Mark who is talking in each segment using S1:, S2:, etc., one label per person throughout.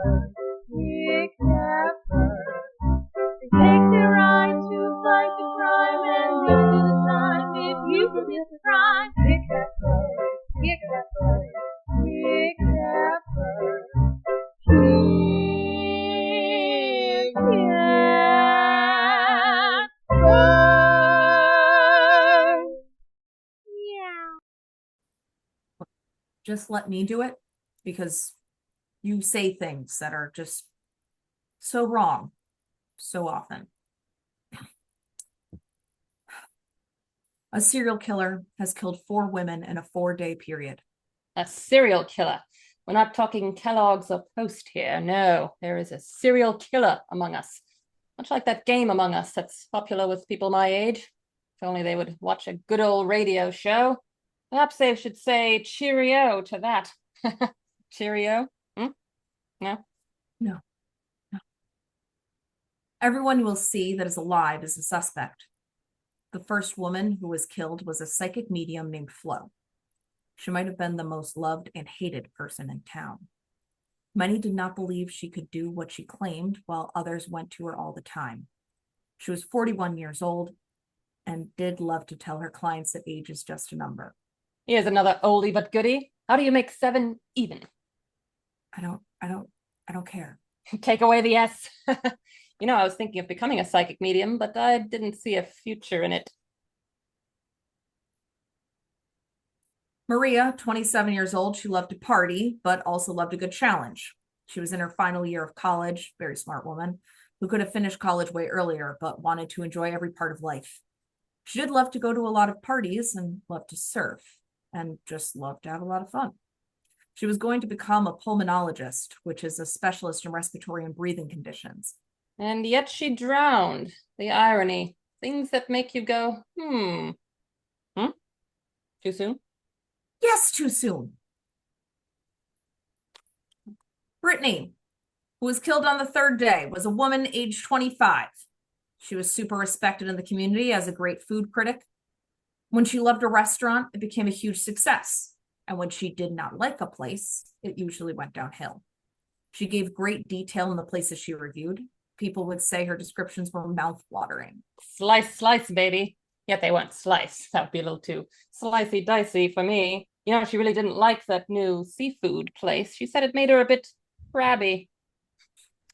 S1: pepper, big pepper. They take their right to fight the crime and do the time if you commit the crime. Big pepper, big pepper, big pepper, big pepper. Yeah.
S2: Just let me do it, because you say things that are just so wrong so often. A serial killer has killed 4 women in a 4-day period.
S3: A serial killer. We're not talking Kellogg's or Post here. No, there is a serial killer among us. Much like that game Among Us that's popular with people my age. If only they would watch a good old radio show. Perhaps they should say cheerio to that. Cheerio? No?
S2: No. No. Everyone you will see that is alive is a suspect. The first woman who was killed was a psychic medium named Flo. She might have been the most loved and hated person in town. Many did not believe she could do what she claimed, while others went to her all the time. She was 41 years old and did love to tell her clients that age is just a number.
S3: Here's another oldie but goodie. How do you make 7 even?
S2: I don't care.
S3: Take away the S. You know, I was thinking of becoming a psychic medium, but I didn't see a future in it.
S2: Maria, 27 years old, she loved to party, but also loved a good challenge. She was in her final year of college, very smart woman, who could have finished college way earlier, but wanted to enjoy every part of life. She did love to go to a lot of parties and loved to surf, and just loved to have a lot of fun. She was going to become a pulmonologist, which is a specialist in respiratory and breathing conditions.
S3: And yet she drowned. The irony. Things that make you go, Too soon?
S2: Yes, too soon. Brittany, who was killed on the 3rd day, was a woman aged 25. She was super respected in the community as a great food critic. When she loved a restaurant, it became a huge success. And when she did not like a place, it usually went downhill. She gave great detail in the places she reviewed. People would say her descriptions were mouth-watering.
S3: Slice, slice, baby. Yet they weren't slice. That would be a little too slicey dicey for me. You know, she really didn't like that new seafood place. She said it made her a bit crabby.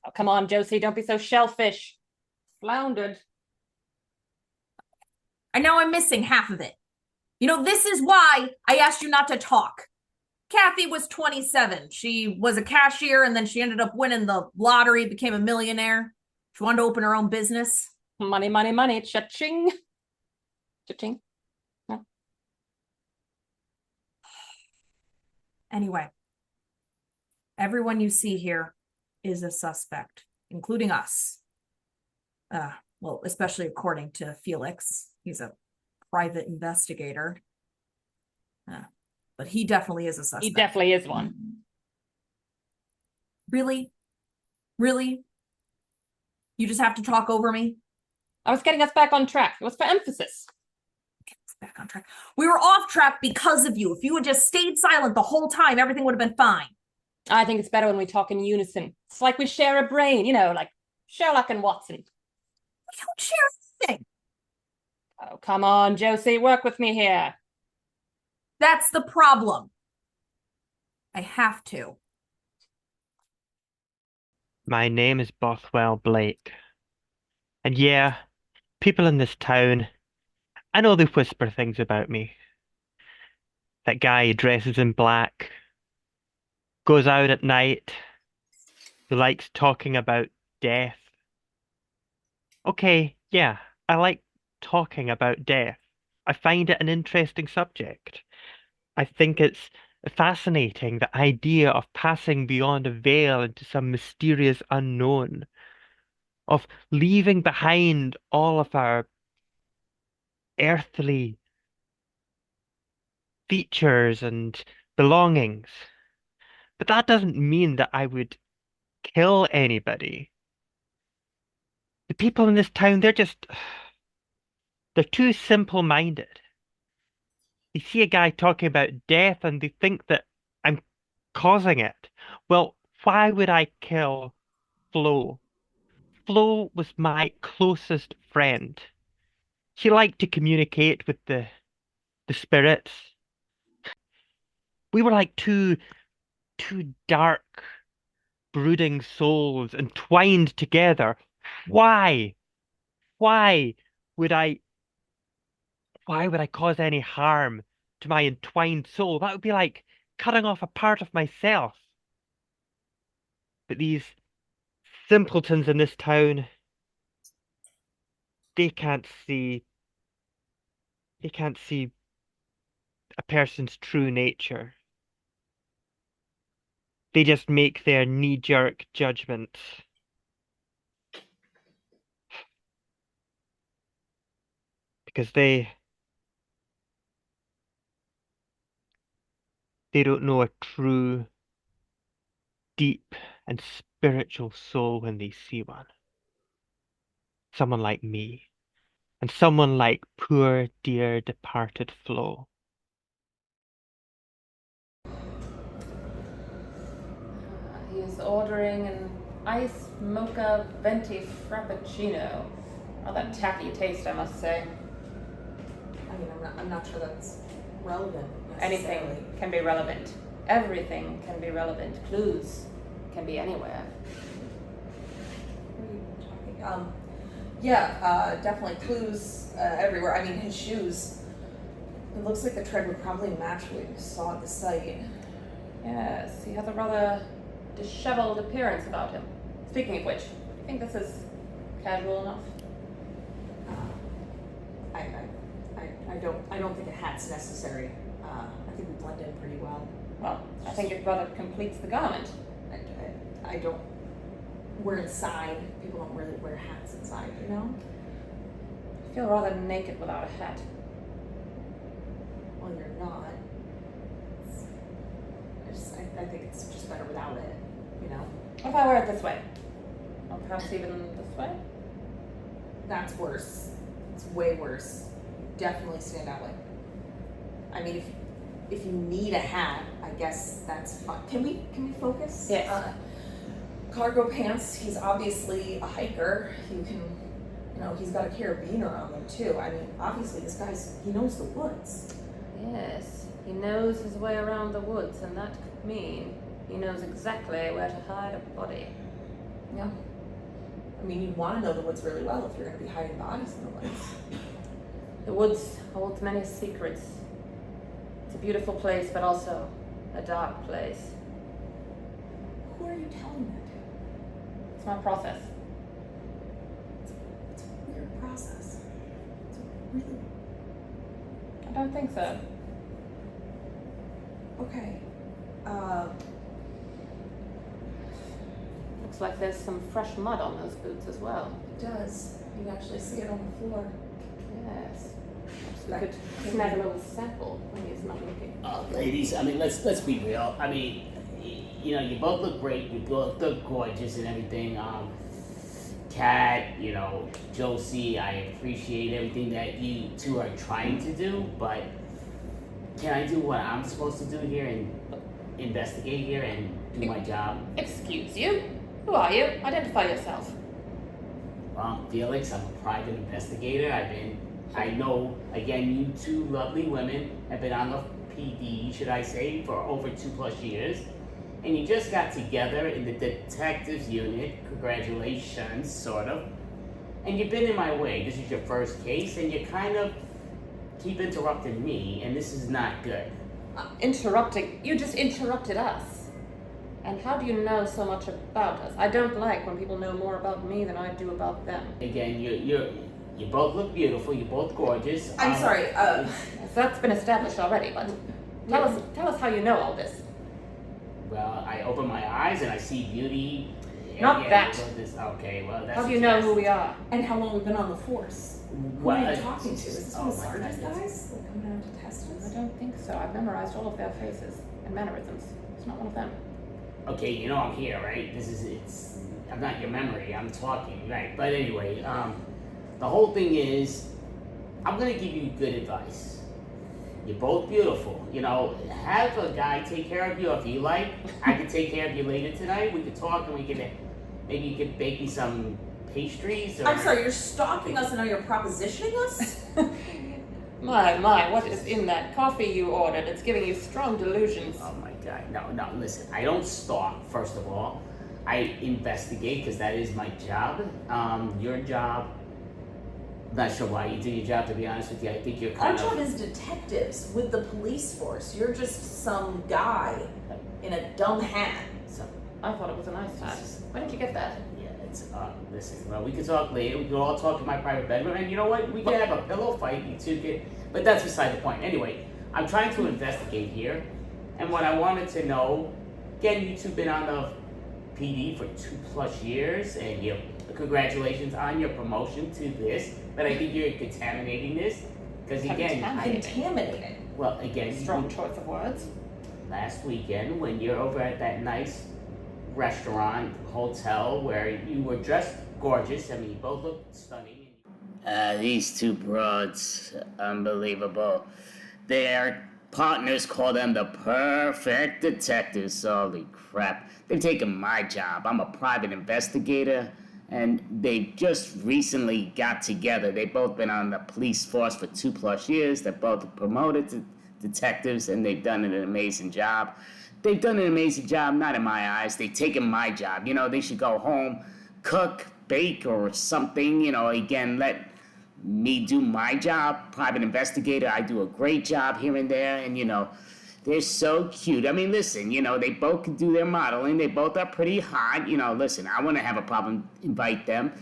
S3: Oh, come on, Josie, don't be so shellfish. Floundered.
S2: I know I'm missing half of it. You know, this is why I asked you not to talk. Kathy was 27. She was a cashier, and then she ended up winning the lottery, became a millionaire. She wanted to open her own business.
S3: Money, money, money. Cha-ching. Cha-ching. No.
S2: Anyway, everyone you see here is a suspect, including us. Well, especially according to Felix. He's a private investigator. But he definitely is a suspect.
S3: He definitely is one.
S2: Really? Really? You just have to talk over me?
S3: I was getting us back on track. It was for emphasis.
S2: Get us back on track. We were off track because of you. If you had just stayed silent the whole time, everything would have been fine.
S3: I think it's better when we talk in unison. It's like we share a brain, you know, like Sherlock and Watson.
S2: We don't share anything.
S3: Oh, come on, Josie, work with me here.
S2: That's the problem. I have to.
S4: My name is Bothwell Blake. And yeah, people in this town, I know they whisper things about me. That guy who dresses in black, goes out at night, who likes talking about death. Okay, yeah, I like talking about death. I find it an interesting subject. I think it's fascinating, the idea of passing beyond a veil into some mysterious unknown, of leaving behind all of our earthly features and belongings. But that doesn't mean that I would kill anybody. The people in this town, they're too simple-minded. They see a guy talking about death and they think that I'm causing it. Well, Why would I kill Flo? Flo was my closest friend. She liked to communicate with the spirits. We were like two dark, brooding souls entwined together. Why? Why would I why would I cause any harm to my entwined soul? That would be like cutting off a part of myself. But these simpletons in this town, they can't see they can't see a person's true nature. They just make their knee-jerk judgments because they don't know a true, deep, and spiritual soul when they see one. Someone like me, and someone like poor dear departed Flo.
S3: He is ordering an iced mocha venti frappuccino. Rather tacky taste, I must say.
S2: I mean, I'm not sure that's relevant necessarily.
S3: Anything can be relevant. Everything can be relevant. Clues can be anywhere.
S2: What are you talking? Yeah, definitely clues everywhere. I mean, his shoes. It looks like the tread would probably match what you saw at the site.
S3: Yes, he has a rather disheveled appearance about him. Speaking of which, I think this is casual enough.
S2: I don't think a hat's necessary. I think we blend in pretty well.
S3: Well, I think it rather completes the garment.
S2: I don't. We're inside. People don't really wear hats inside, you know?
S3: I feel rather naked without a hat.
S2: Well, you're not. I think it's just better without it, you know?
S3: What if I wear it this way? Or perhaps even this way?
S2: That's worse. It's way worse. Definitely stand out way. I mean, if you need a hat, I guess that's fine. Can we focus?
S3: Yes.
S2: Cargo pants. He's obviously a hiker. He's got a carabiner on them too. I mean, obviously he knows the woods.
S3: Yes, he knows his way around the woods, and that could mean he knows exactly where to hide a body.
S2: Yeah. I mean, you'd want to know the woods really well if you're going to be hiding bodies in the woods.
S3: The woods holds many secrets. It's a beautiful place, but also a dark place.
S2: Who are you telling that to?
S3: It's my process.
S2: It's a weird process. It's a really...
S3: I don't think so.
S2: Okay.
S3: Looks like there's some fresh mud on those boots as well.
S2: It does. You can actually see it on the floor.
S3: Yes. Perhaps we could snag a little sample when he's not looking.
S5: Ladies, I mean, let's be real. I mean, you both look great. You both look gorgeous and everything. Kat, Josie, I appreciate everything that you two are trying to do, but can I do what I'm supposed to do here and investigate here and do my job?
S3: Excuse you? Who are you? Identify yourself.
S5: Well, Felix, I'm a private investigator. I know, again, you two lovely women have been on the PD, should I say, for over 2+ years. And you just got together in the detectives unit. Congratulations, sort of. And you've been in my way. This is your first case, and you kind of keep interrupting me, and this is not good.
S3: Interrupting? You just interrupted us. And how do you know so much about us? I don't like when people know more about me than I do about them.
S5: Again, you both look beautiful. You're both gorgeous.
S2: I'm sorry.
S3: That's been established already, but tell us how you know all this.
S5: Well, I open my eyes and I see beauty.
S3: Not that.
S5: Okay, well, that's...
S3: How do you know who we are?
S2: And how long we've been on the force?
S5: What?
S2: Who are you talking to? Is this one of
S5: my
S2: Sarge's
S5: goodness.
S2: guys? Like coming down to test us?
S3: I don't think so. I've memorized all of their faces and mannerisms. It's not one of them.
S5: Okay, I'm here, right? I'm not your memory, I'm talking, right? But anyway, the whole thing is, I'm gonna give you good advice. You're both beautiful. You know, have a guy take care of you if you like. I could take care of you later tonight. We could talk and we could maybe you could bake me some pastries. Or...
S2: I'm sorry, you're stalking us and now you're propositioning us?
S3: My, what is in that coffee you ordered? It's giving you strong delusions.
S5: Oh my God, no, listen, I don't stalk, first of all. I investigate, because that is my job. Your job, not sure why you do your job, to be honest with you. I think you're
S2: Our
S5: kind
S2: job
S5: of...
S2: is detectives with the police force. You're just some guy in a dumb hat.
S5: So,
S3: I thought it was a nice hat. Where did you get that?
S5: yeah, it's, listen, well, we can talk later. We can all talk in my private bedroom. And you know what? We can have a pillow fight. You two can... But that's beside the point. Anyway, I'm trying to investigate here. And what I wanted to know, again, you two been on the PD for 2+ years, and congratulations on your promotion to this. But I think you're contaminating this, because again,
S2: Contaminated.
S5: well, again,
S3: Strong choice of words.
S5: last weekend when you're over at that nice restaurant, hotel, where you were dressed gorgeous. I mean, you both look stunning. These two broads, unbelievable. Their partners call them the Purrfect detectives. Holy crap. They've taken my job. I'm a private investigator, and they just recently got together. They've both been on the police force for 2+ years. They're both promoted to detectives, and they've done an amazing job. They've done an amazing job, not in my eyes. They've taken my job. You know, they should go home, cook, bake, or something. You know, again, let me do my job, private investigator. I do a great job here and there, and you know, they're so cute. I mean, listen, you know, they both can do their modeling. They both are pretty hot. You know, listen, I wouldn't have a problem invite them.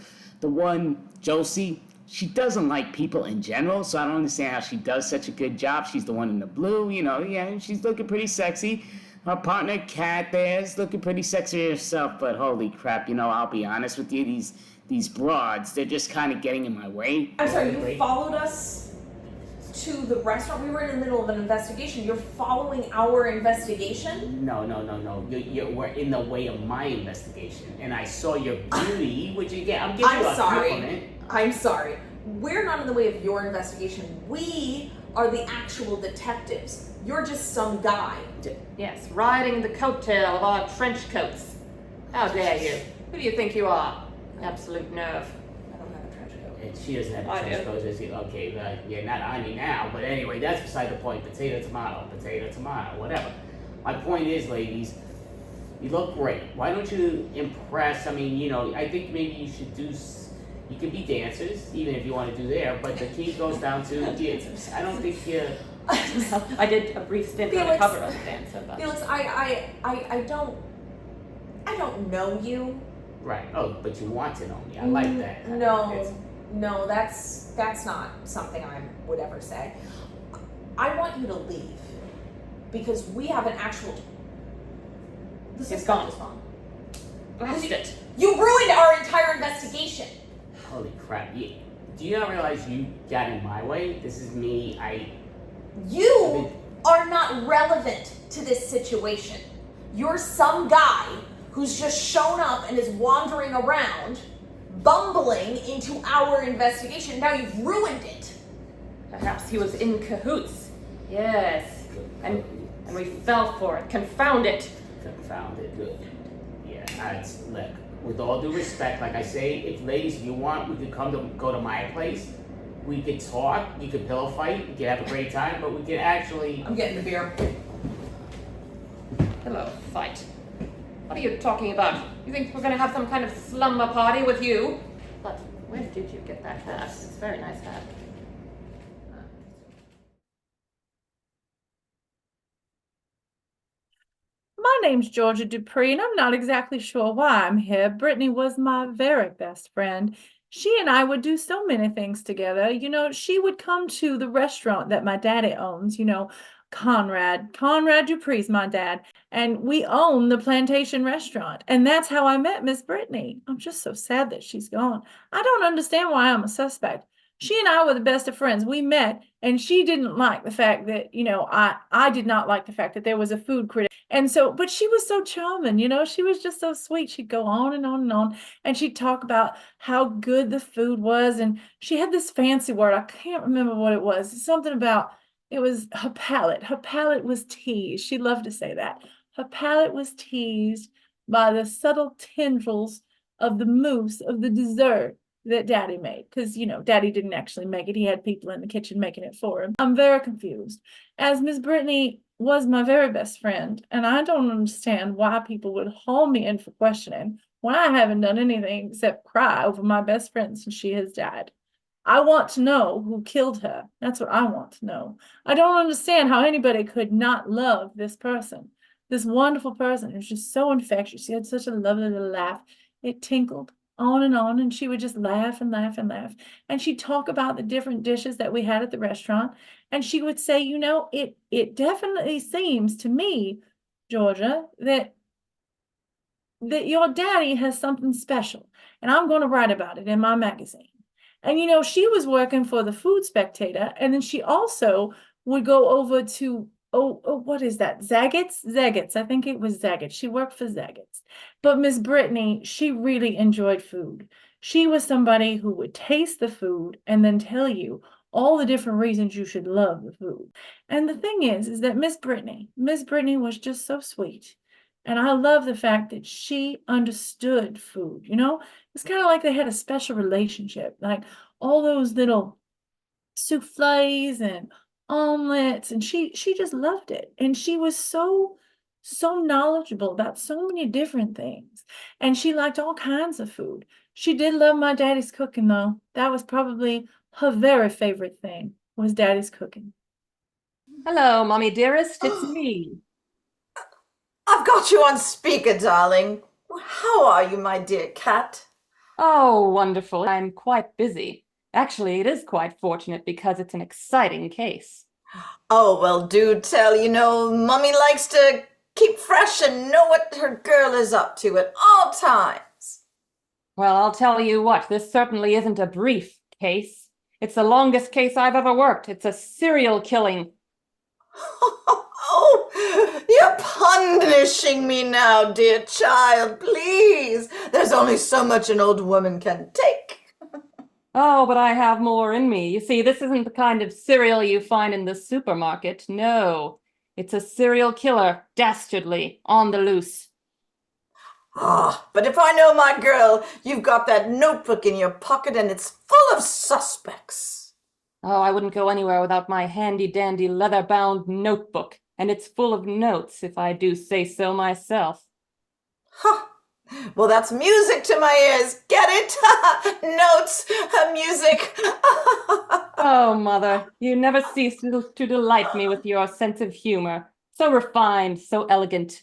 S5: The one, Josie, she doesn't like people in general, so I don't understand how she does such a good job. She's the one in the blue, you know, yeah, she's looking pretty sexy. Her partner, Kat, there, is looking pretty sexy herself, but holy crap, you know, I'll be honest with you, these broads, they're just kind of getting in my way.
S2: I'm sorry, you followed us to the restaurant? We were in the middle of an investigation. You're following our investigation?
S5: No. We're in the way of my investigation, and I saw your beauty, which again, I'm giving you a compliment.
S2: I'm sorry. We're not in the way of your investigation. We are the actual detectives. You're just some guy.
S3: Yes, riding the coattail of our trench coats. How dare you? Who do you think you are? Absolute nerve.
S2: I don't have a trench coat.
S5: And she doesn't have a
S3: I
S5: trench
S3: do.
S5: coat, does she? Okay, yeah, not on me now, but anyway, that's beside the point. Potato, tomato, whatever. My point is, ladies, you look great. Why don't you impress? I mean, you know, I think maybe you should do... You could be dancers, even if you want to do there, but the key goes down to dancers. I don't think you...
S3: I did a brief stint on the
S2: Felix,
S3: cover of the dancer, but...
S2: Felix, I don't know you.
S5: Right. Oh, but you want to know me. I like that.
S2: No, that's not something I would ever say. I want you to leave because we have an actual.
S3: It's gone. Blast it.
S2: You ruined our entire investigation.
S5: Holy crap. Do you not realize you got in my way? This is me.
S2: You are not relevant to this situation. You're some guy who's just shown up and is wandering around, bumbling into our investigation. Now you've ruined it.
S3: Perhaps he was in cahoots. Yes. And we fell for it. Confound it.
S5: Confound it. Good. Yeah, look, with all due respect, like I say, if ladies, if you want, we could go to my place. We could talk, you could pillow fight, we could have a great time, but we could actually...
S2: I'm getting the beer.
S3: Hello, fight. What are you talking about? You think we're going to have some kind of slumber party with you? But where did you get that hat? It's a very nice hat.
S1: My name's Georgia Dupree, and I'm not exactly sure why I'm here. Brittany was my very best friend. She and I would do so many things together. You know, she would come to the restaurant that my daddy owns, you know, Conrad Dupree's my dad, and we own the Plantation Restaurant. And that's how I met Miss Brittany. I'm just so sad that she's gone. I don't understand why I'm a suspect. She and I were the best of friends. We met, and she didn't like the fact that, you know, I did not like the fact that there was a food critic. And so, but she was so charming, you know, she was just so sweet. She'd go on and on and on, and she'd talk about how good the food was. And she had this fancy word. I can't remember what it was. Something about It was her palate. Her palate was teased. She loved to say that. Her palate was teased by the subtle tendrils of the mousse of the dessert that Daddy made. Because, Daddy didn't actually make it. He had people in the kitchen making it for him. I'm very confused. As Miss Brittany was my very best friend, and I don't understand why people would haul me in for questioning when I haven't done anything except cry over my best friend since she has died. I want to know who killed her. That's what I want to know. I don't understand how anybody could not love this person, this wonderful person who's just so infectious. She had such a lovely little laugh. It tinkled on, and she would just laugh and laugh and laugh. And she'd talk about the different dishes that we had at the restaurant. And she would say, it definitely seems to me, Georgia, that your daddy has something special. And I'm going to write about it in my magazine. And she was working for the Food Spectator, and then she also would go over to what is that? Zagat's. I think it was Zagat's. She worked for Zagat's. But Miss Brittany, she really enjoyed food. She was somebody who would taste the food and then tell you all the different reasons you should love the food. And the thing is that Miss Brittany was just so sweet. And I love the fact that she understood food, It's kind of like they had a special relationship, like all those little souffles and omelets, and she just loved it. And she was so knowledgeable about so many different things. And she liked all kinds of food. She did love my daddy's cooking, though. That was probably her very favorite thing, was daddy's cooking.
S3: Hello, Mommy dearest, it's me.
S6: I've got you on speaker, darling. How are you, my dear cat?
S3: Oh, wonderful. I'm quite busy. Actually, it is quite fortunate because it's an exciting case.
S6: Oh, well, do tell. Mummy likes to keep fresh and know what her girl is up to at all times.
S3: Well, I'll tell you what, this certainly isn't a brief case. It's the longest case I've ever worked. It's a serial killing.
S6: Oh, you're punishing me now, dear child. Please. There's only so much an old woman can take.
S3: Oh, but I have more in me. You see, this isn't the kind of cereal you find in the supermarket. No, it's a serial killer, dastardly, on the loose.
S6: But if I know my girl, you've got that notebook in your pocket and it's full of suspects.
S3: Oh, I wouldn't go anywhere without my handy-dandy leather-bound notebook, and it's full of notes, if I do say so myself.
S6: Huh. Well, that's music to my ears. Get it? Notes, music.
S3: Oh, Mother, you never cease to delight me with your sense of humor. So refined, so elegant.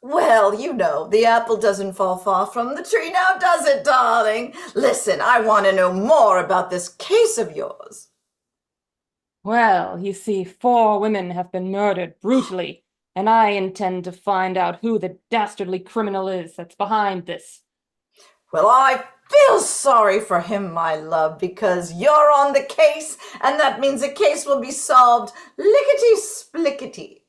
S6: Well, the apple doesn't fall far from the tree now, does it, darling? Listen, I want to know more about this case of yours.
S3: Well, you see, 4 women have been murdered brutally, and I intend to find out who the dastardly criminal is that's behind this.
S6: Well, I feel sorry for him, my love, because you're on the case, and that means the case will be solved lickety-splickety.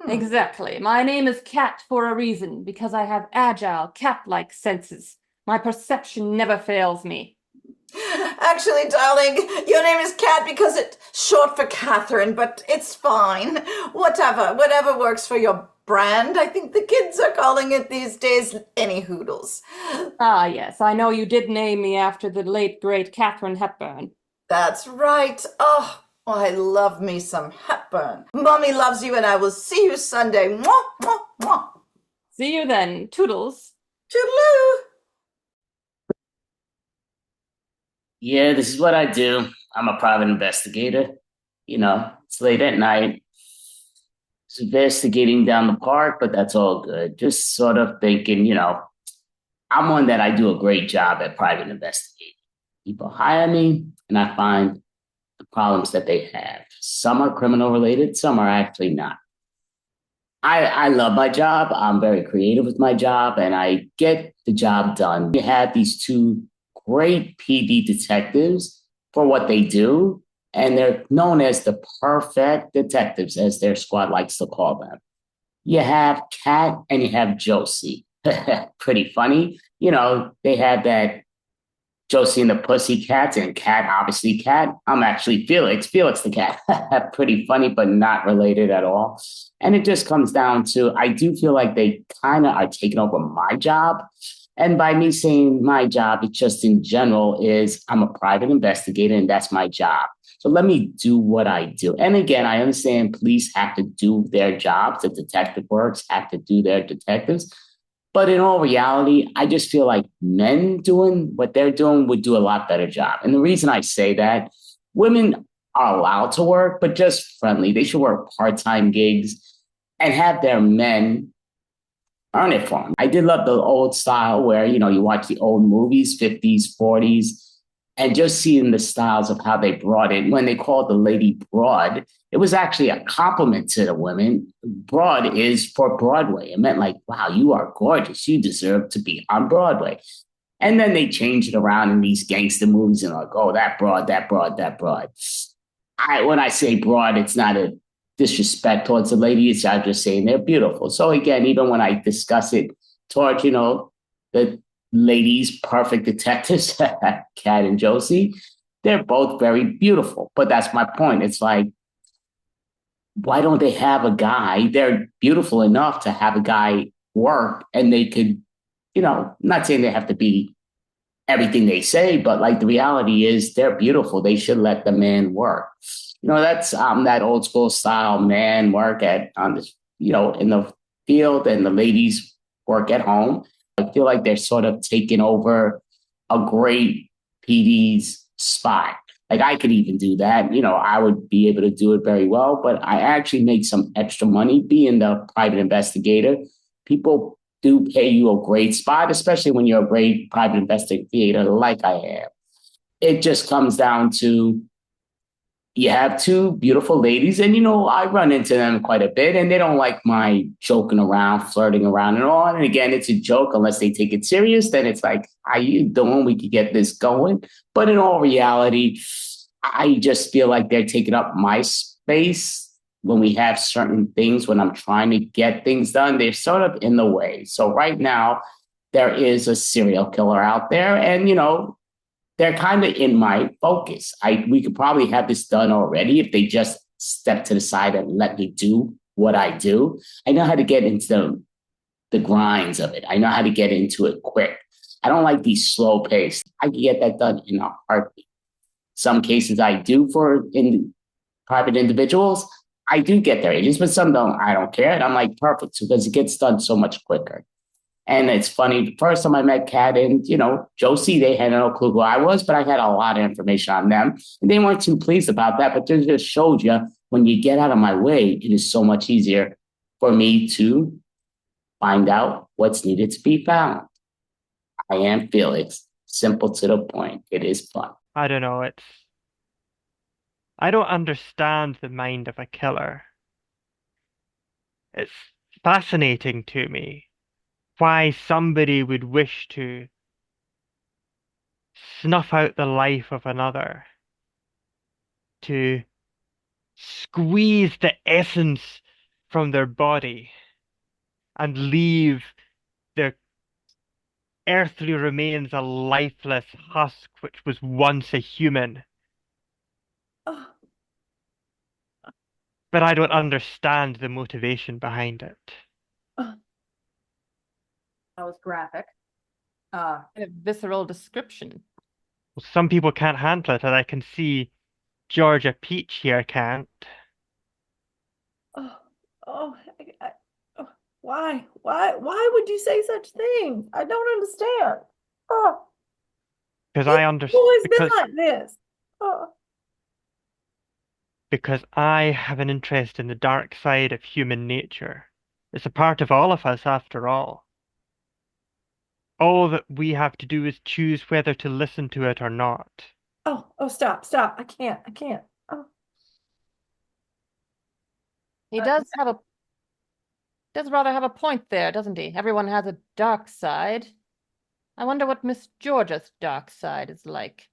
S3: Exactly. My name is Cat for a reason, because I have agile, cat-like senses. My perception never fails me.
S6: Actually, darling, your name is Cat because it's short for Catherine, but it's fine. Whatever works for your brand. I think the kids are calling it these days any hoodles.
S3: Ah, yes, I know you did name me after the late, great Katharine Hepburn.
S6: That's right. Oh, I love me some Hepburn. Mommy loves you, and I will see you Sunday. Mwah, mwah, mwah.
S3: See you then. Toodles.
S6: Toodaloo.
S5: Yeah, this is what I do. I'm a private investigator. It's late at night. It's investigating down the park, but that's all good. Just sort of thinking, I'm one that I do a great job at private investigating. People hire me, and I find the problems that they have. Some are criminal related, some are actually not. I love my job. I'm very creative with my job, and I get the job done. We have these 2 great PD detectives for what they do, and they're known as the Purrfect detectives, as their squad likes to call them. You have Kat and you have Josie. Pretty funny. They have that Josie and the Pussycats, and Cat, obviously Cat. I'm actually Felix, Felix the cat. Pretty funny, but not related at all. And it just comes down to I do feel like they kind of are taking over my job. And by me saying my job, it just in general is I'm a private investigator and that's my job. So let me do what I do. And again, I understand police have to do their jobs, the detective works have to do their detectives. But in all reality, I just feel like men doing what they're doing would do a lot better job. And the reason I say that, women are allowed to work, but just friendly. They should work part-time gigs and have their men earn it for them. I did love the old style where, you watch the old movies, 50s, 40s, and just seeing the styles of how they brought it. When they called the lady broad, it was actually a compliment to the women. Broad is for Broadway. It meant like, wow, you are gorgeous. You deserve to be on Broadway. And then they changed it around in these gangster movies and like, oh, that broad, that broad, that broad. When I say broad, it's not a disrespect towards the ladies. I'm just saying they're beautiful. So again, even when I discuss it towards, the ladies, perfect detectives, Kat and Josie, they're both very beautiful. But that's my point. It's like, why don't they have a guy? They're beautiful enough to have a guy work and they could, not saying they have to be everything they say, but like the reality is they're beautiful. They should let the man work. That's that old school style man work on this, in the field and the ladies work at home. I feel like they're sort of taking over a great PD's spot. Like I could even do that. I would be able to do it very well, but I actually make some extra money being the private investigator. People do pay you a great spot, especially when you're a great private investigator like I am. It just comes down to you have two beautiful ladies, and I run into them quite a bit, and they don't like my joking around, flirting around, and all. And again, it's a joke unless they take it serious. Then it's like, how you doing? We could get this going. But in all reality, I just feel like they're taking up my space when we have certain things. When I'm trying to get things done, they're sort of in the way. So right now, there is a serial killer out there, and they're kind of in my focus. We could probably have this done already if they just step to the side and let me do what I do. I know how to get into the grinds of it. I know how to get into it quick. I don't like these slow pace. I can get that done in a heartbeat. Some cases I do for private individuals. I do get their agents, but some don't. I don't care. And I'm like, perfect, because it gets done so much quicker. And it's funny, the first time I met Kat and, Josie, they had no clue who I was, but I had a lot of information on them. And they weren't too pleased about that, but it just showed you when you get out of my way, it is so much easier for me to find out what's needed to be found. I am Felix. Simple to the point. It is fun.
S4: I don't know. I don't understand the mind of a killer. It's fascinating to me why somebody would wish to snuff out the life of another, to squeeze the essence from their body and leave their earthly remains a lifeless husk which was once a human.
S1: Oh,
S4: But I don't understand the motivation behind it.
S2: That was graphic.
S3: A visceral description.
S4: Well, some people can't handle it, and I can see Georgia Peach here can't.
S1: oh, oh, oh, why would you say such things? I don't understand. Oh,
S4: Because
S1: it's
S4: I
S1: always been
S4: because
S1: like this. Oh,
S4: because I have an interest in the dark side of human nature. It's a part of all of us, after all. All that we have to do is choose whether to listen to it or not.
S1: oh, stop. I can't. Oh,
S3: He does rather have a point there, doesn't he? Everyone has a dark side. I wonder what Miss Georgia's dark side is like.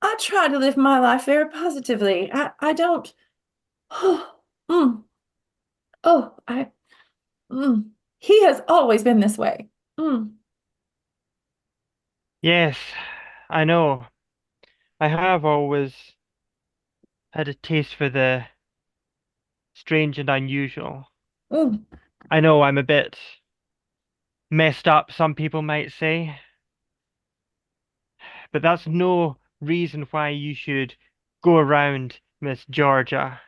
S1: I try to live my life very positively. I don't. Oh, oh, I. He has always been this way. Mm.
S4: Yes, I know. I have always had a taste for the strange and unusual.
S6: Mm.
S4: I know I'm a bit messed up, some people might say, but that's no reason why you should go around, Miss Georgia,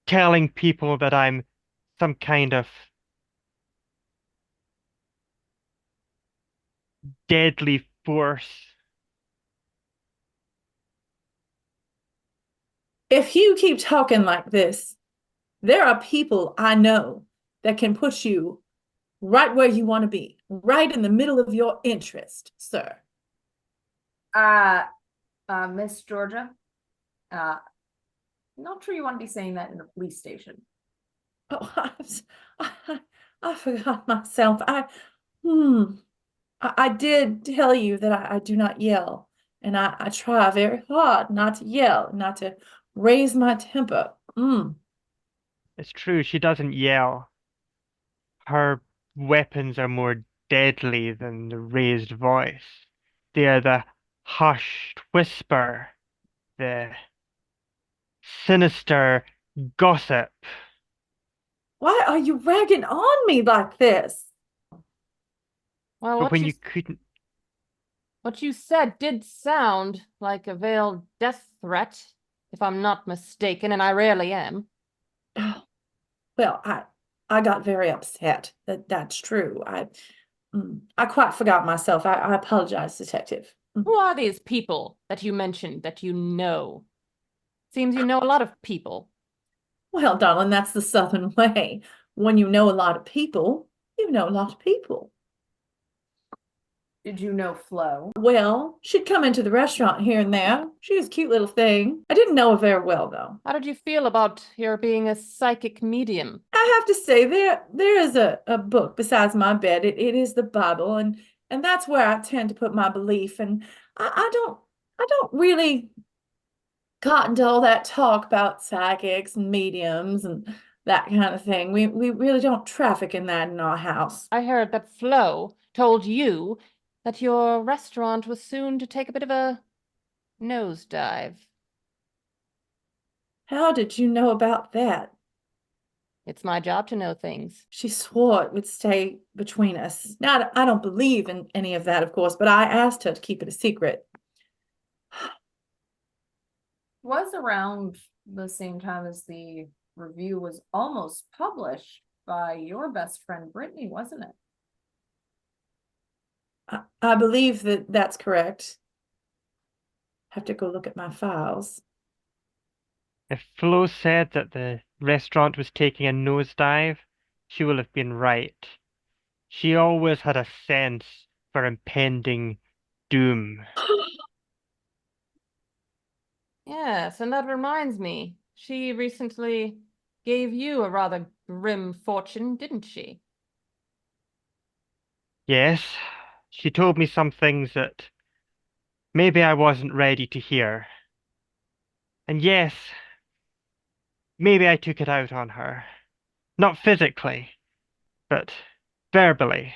S4: telling people that I'm some kind of deadly force.
S1: If you keep talking like this, there are people I know that can put you right where you want to be, right in the middle of your interest, sir.
S2: Uh, Miss Georgia, uh, not sure you want to be saying that in a police station.
S1: Oh, I, I forgot myself. I did tell you that I do not yell, and I try very hard not to yell, not to raise my temper.
S4: It's true, she doesn't yell. Her weapons are more deadly than the raised voice. They are the hushed whisper, the sinister gossip.
S1: Why are you ragging on me like this?
S3: Well,
S4: But when you couldn't,
S3: what you said did sound like a veiled death threat, if I'm not mistaken, and I rarely am.
S1: Well, I got very upset. That's true. I quite forgot myself. I apologize, Detective.
S3: Who are these people that you mentioned that you know? Seems you know a lot of people.
S1: Well, darling, that's the Southern way. When you know a lot of people, you know a lot of people.
S2: Did you know Flo?
S1: Well, she'd come into the restaurant here and there. She was a cute little thing. I didn't know her very well, though.
S3: How did you feel about your being a psychic medium?
S1: I have to say, there is a book besides my bed. It is the Bible, and that's where I tend to put my belief. And I don't really got into all that talk about psychics and mediums and that kind of thing. We really don't traffic in that in our house.
S3: I heard that Flo told you that your restaurant was soon to take a bit of a nosedive.
S1: How did you know about that?
S3: It's my job to know things.
S1: She swore it would stay between us. Now, I don't believe in any of that, of course, but I asked her to keep it a secret.
S2: Was around the same time as the review was almost published by your best friend Brittany, wasn't it?
S1: I believe that that's correct. Have to go look at my files.
S4: if Flo said that the restaurant was taking a nosedive, she will have been right. She always had a sense for impending doom.
S3: Yes, and that reminds me. She recently gave you a rather grim fortune, didn't she?
S4: Yes, she told me some things that maybe I wasn't ready to hear. And yes, maybe I took it out on her. Not physically, but verbally.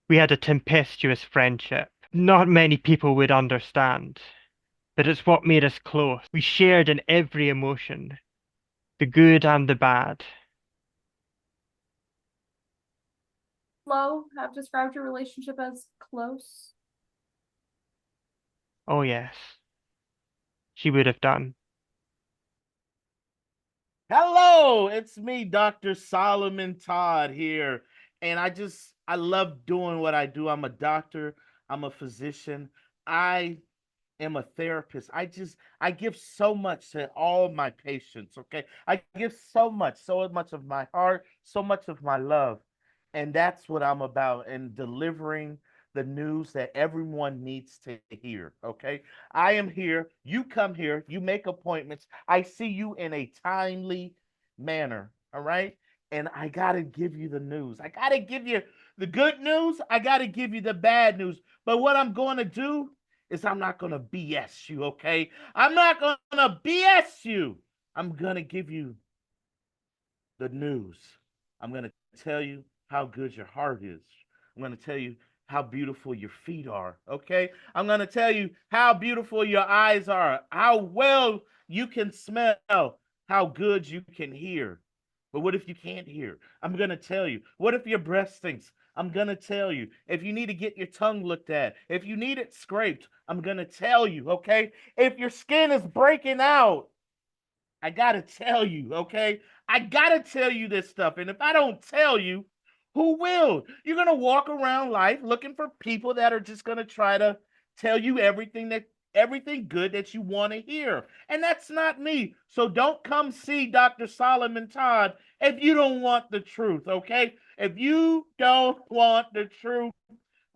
S4: We had a tempestuous friendship. Not many people would understand, but it's what made us close. We shared in every emotion, the good and the bad.
S2: Flo have described your relationship as close.
S4: Oh, yes, she would have done.
S7: Hello, it's me, Dr. Solomon Todd here. And I love doing what I do. I'm a doctor, I'm a physician, I am a therapist. I give so much to all my patients, okay? I give so much of my heart, so much of my love. And that's what I'm about, and delivering the news that everyone needs to hear, okay? I am here, you come here, you make appointments. I see you in a timely manner, all right? And I got to give you the news. I got to give you the good news. I got to give you the bad news. But what I'm going to do is I'm not going to BS you, okay? I'm not going to BS you. I'm going to give you the news. I'm going to tell you how good your heart is. I'm going to tell you how beautiful your feet are, okay? I'm going to tell you how beautiful your eyes are, how well you can smell, how good you can hear. But what if you can't hear? I'm going to tell you. What if your breath stinks? I'm going to tell you. If you need to get your tongue looked at, if you need it scraped, I'm going to tell you, okay? If your skin is breaking out, I gotta tell you, okay? I gotta tell you this stuff. And if I don't tell you, who will? You're gonna walk around life looking for people that are just gonna try to tell you everything good that you want to hear. And that's not me. So don't come see Dr. Solomon Todd if you don't want the truth, okay? If you don't want the truth,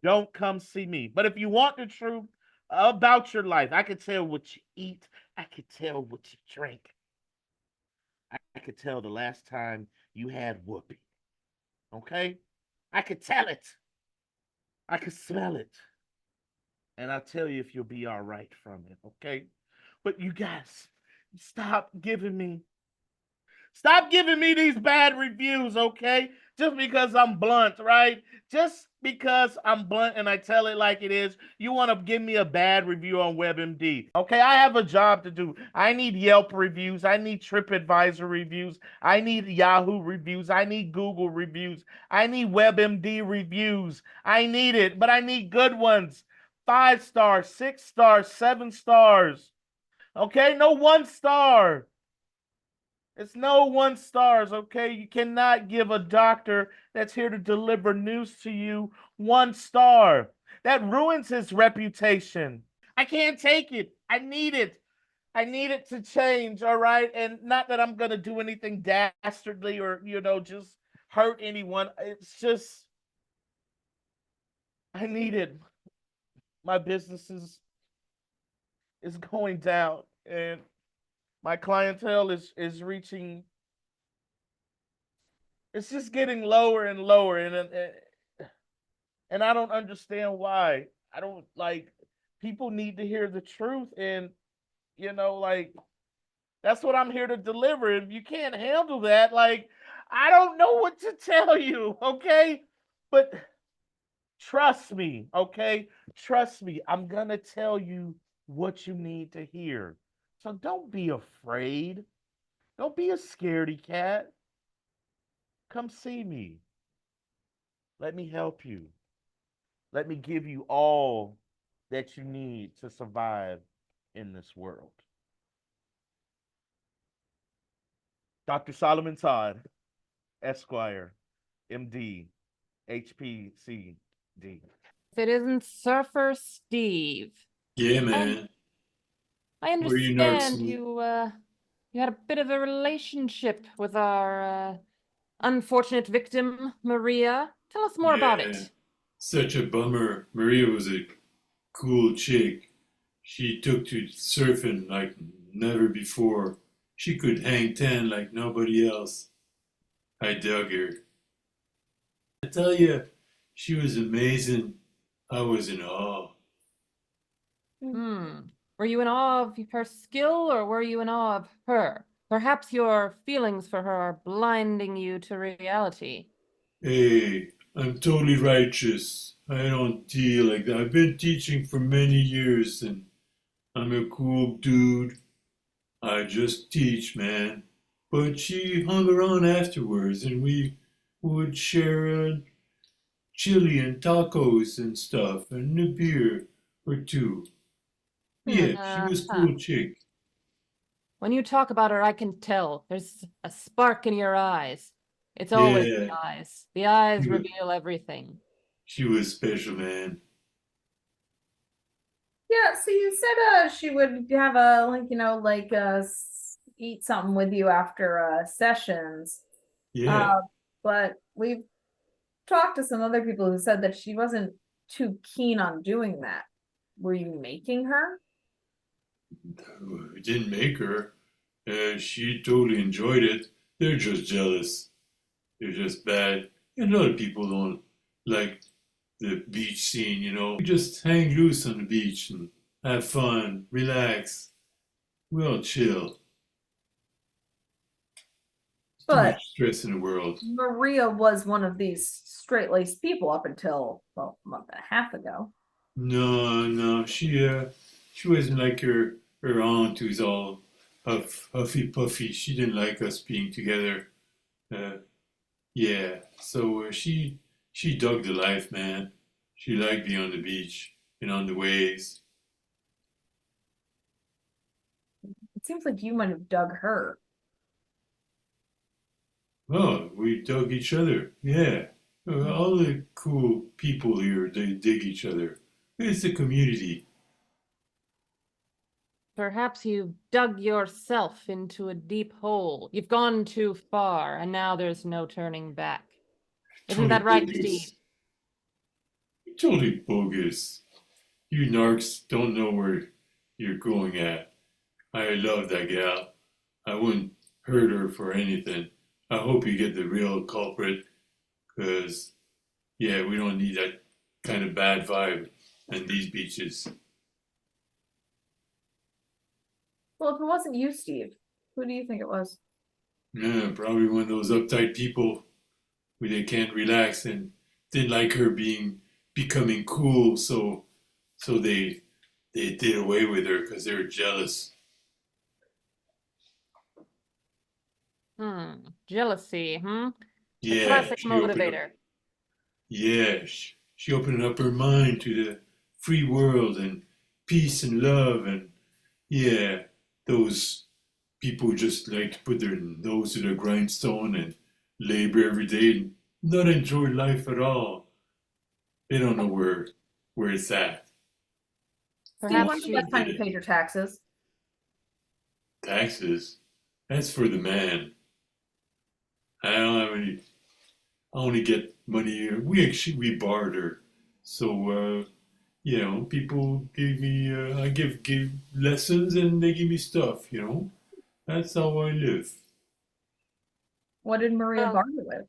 S7: don't come see me. But if you want the truth about your life, I could tell what you eat, I could tell what you drink. I could tell the last time you had whoopee. Okay? I could tell it. I could smell it. And I'll tell you if you'll be all right from it. Okay? But you guys, stop giving me these bad reviews, okay? Just because I'm blunt, right? Just because I'm blunt and I tell it like it is, you want to give me a bad review on WebMD. Okay, I have a job to do. I need Yelp reviews. I need TripAdvisor reviews. I need Yahoo reviews. I need Google reviews. I need WebMD reviews. I need it, but I need good ones. 5 stars, 6 stars, 7 stars. Okay, no 1 star. It's no 1 stars, okay? You cannot give a doctor that's here to deliver news to you 1 star. That ruins his reputation. I can't take it. I need it. I need it to change, all right? And not that I'm going to do anything dastardly or, just hurt anyone. It's just, I need it. My business is going down, and my clientele is reaching, it's just getting lower and lower, and I don't understand why. I don't like, people need to hear the truth, and like, that's what I'm here to deliver. If you can't handle that, like, I don't know what to tell you, okay? But trust me, okay? Trust me. I'm gonna tell you what you need to hear. So don't be afraid. Don't be a scaredy cat. Come see me. Let me help you. Let me give you all that you need to survive in this world. Dr. Solomon Todd, Esquire, MD, HPCD.
S3: If it isn't Surfer Steve.
S8: Yeah,
S3: And
S8: man.
S3: I
S8: Were you not
S3: understand
S8: so-
S3: you had a bit of a relationship with our unfortunate victim, Maria. Tell us more about
S8: Yeah,
S3: it.
S8: such a bummer. Maria was a cool chick. She took to surfing like never before. She could hang ten like nobody else. I dug her. I tell you, she was amazing. I was in awe.
S3: Were you in awe of her skill, or were you in awe of her? Perhaps your feelings for her are blinding you to reality.
S8: Hey, I'm totally righteous. I don't deal like that. I've been teaching for many years and I'm a cool dude. I just teach, man. But she hung around afterwards and we would share chili and tacos and stuff and a beer or two. Yeah, she was
S3: Uh-huh.
S8: cool chick.
S3: When you talk about her, I can tell. There's a spark in your eyes. It's always the
S8: Yeah,
S3: eyes. The eyes
S8: she was,
S3: reveal everything.
S8: she was special, man.
S2: Yeah, so you said she would have a eat something with you after sessions.
S8: Yeah.
S2: But we've talked to some other people who said that she wasn't too keen on doing that. Were you making her?
S8: We didn't make her. She totally enjoyed it. They're just jealous. They're just bad. And a lot of people don't like the beach scene. We just hang loose on the beach and have fun, relax. We all chill. Too
S2: But
S8: much stress in the world.
S2: Maria was one of these straight-laced people up until, well, a month and a half ago.
S8: No, she wasn't like her aunt who's all huffy puffy. She didn't like us being together. Uh, yeah, so she dug the life, man. She liked being on the beach and on the waves.
S2: It seems like you might have dug her.
S8: Oh, we dug each other. Yeah. All the cool people here, they dig each other. It's a community.
S3: Perhaps you've dug yourself into a deep hole. You've gone too far, and now there's no turning back. Isn't that right, Steve?
S8: Totally bogus. You narcs don't know where you're going at. I love that gal. I wouldn't hurt her for anything. I hope you get the real culprit, because, yeah, we don't need that kind of bad vibe on these beaches.
S2: Well, if it wasn't you, Steve, who do you think it was?
S8: Yeah, probably one of those uptight people where they can't relax and didn't like her becoming cool, so they did away with her because they were jealous.
S3: Jealousy, The
S8: Yeah,
S3: classic
S8: she opened up.
S3: motivator.
S8: Yeah, she opened up her mind to the free world and peace and love, and yeah, those people who just like to put their nose to the grindstone and labor every day and not enjoy life at all. They don't know where it's at.
S2: Steve,
S3: Perhaps
S2: when's the
S3: she
S2: last time you paid your taxes?
S8: Taxes, that's for the man. I don't have any. I only get money. We barter, so people give me. I give lessons and they give me stuff. That's how I live.
S2: What did Maria
S3: Well,
S2: barter with?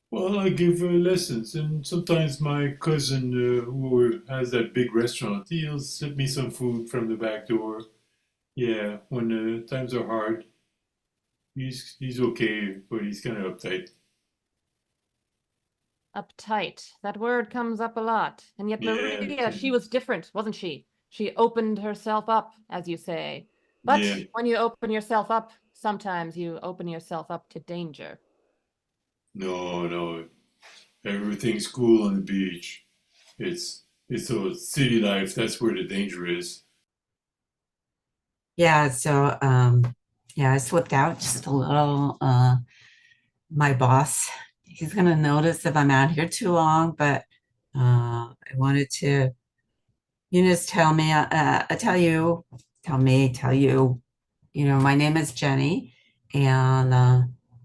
S8: Well, I give lessons, and sometimes my cousin, who has that big restaurant, he'll slip me some food from the back door. Yeah, when times are hard, he's okay, but he's kind of uptight.
S3: uptight. That word comes up a lot. And yet Maria,
S8: Yeah,
S3: she was different, wasn't she? She opened herself up, as you say. But
S8: yeah.
S3: when you open yourself up, sometimes you open yourself up to danger.
S8: No, everything's cool on the beach. It's a city life. That's where the danger is.
S9: Yeah, so yeah, I slipped out just a little. My boss, he's gonna notice if I'm out here too long, but I wanted to, just tell you, my name is Jenny, and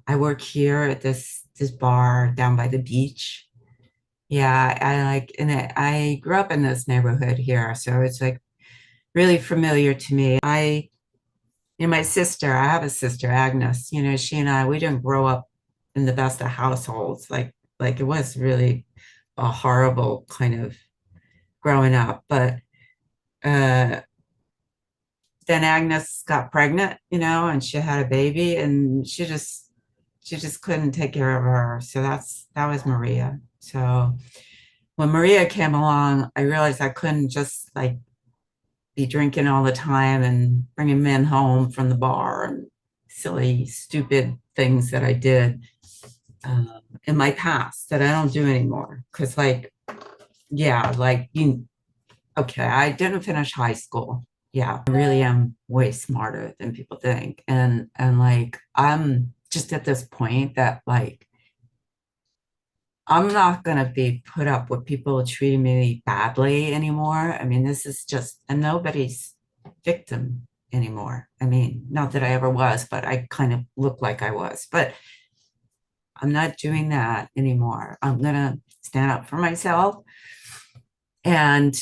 S9: I work here at this bar down by the beach. Yeah, I grew up in this neighborhood here, so it's like really familiar to me. My sister, I have a sister, Agnes, she and we didn't grow up in the best of households. Like it was really a horrible kind of growing up. But uh, then Agnes got pregnant, and she had a baby, and she just couldn't take care of her. So that was Maria. So when Maria came along, I realized I couldn't just like be drinking all the time and bringing men home from the bar and silly, stupid things that I did in my past that I don't do anymore. Because, okay, I didn't finish high school. Yeah, I really am way smarter than people think. And like, I'm just at this point that like, I'm not going to be put up with people treating me badly anymore. I mean, this is just, I'm nobody's victim anymore. I mean, not that I ever was, but I kind of look like I was. But I'm not doing that anymore. I'm going to stand up for myself. And,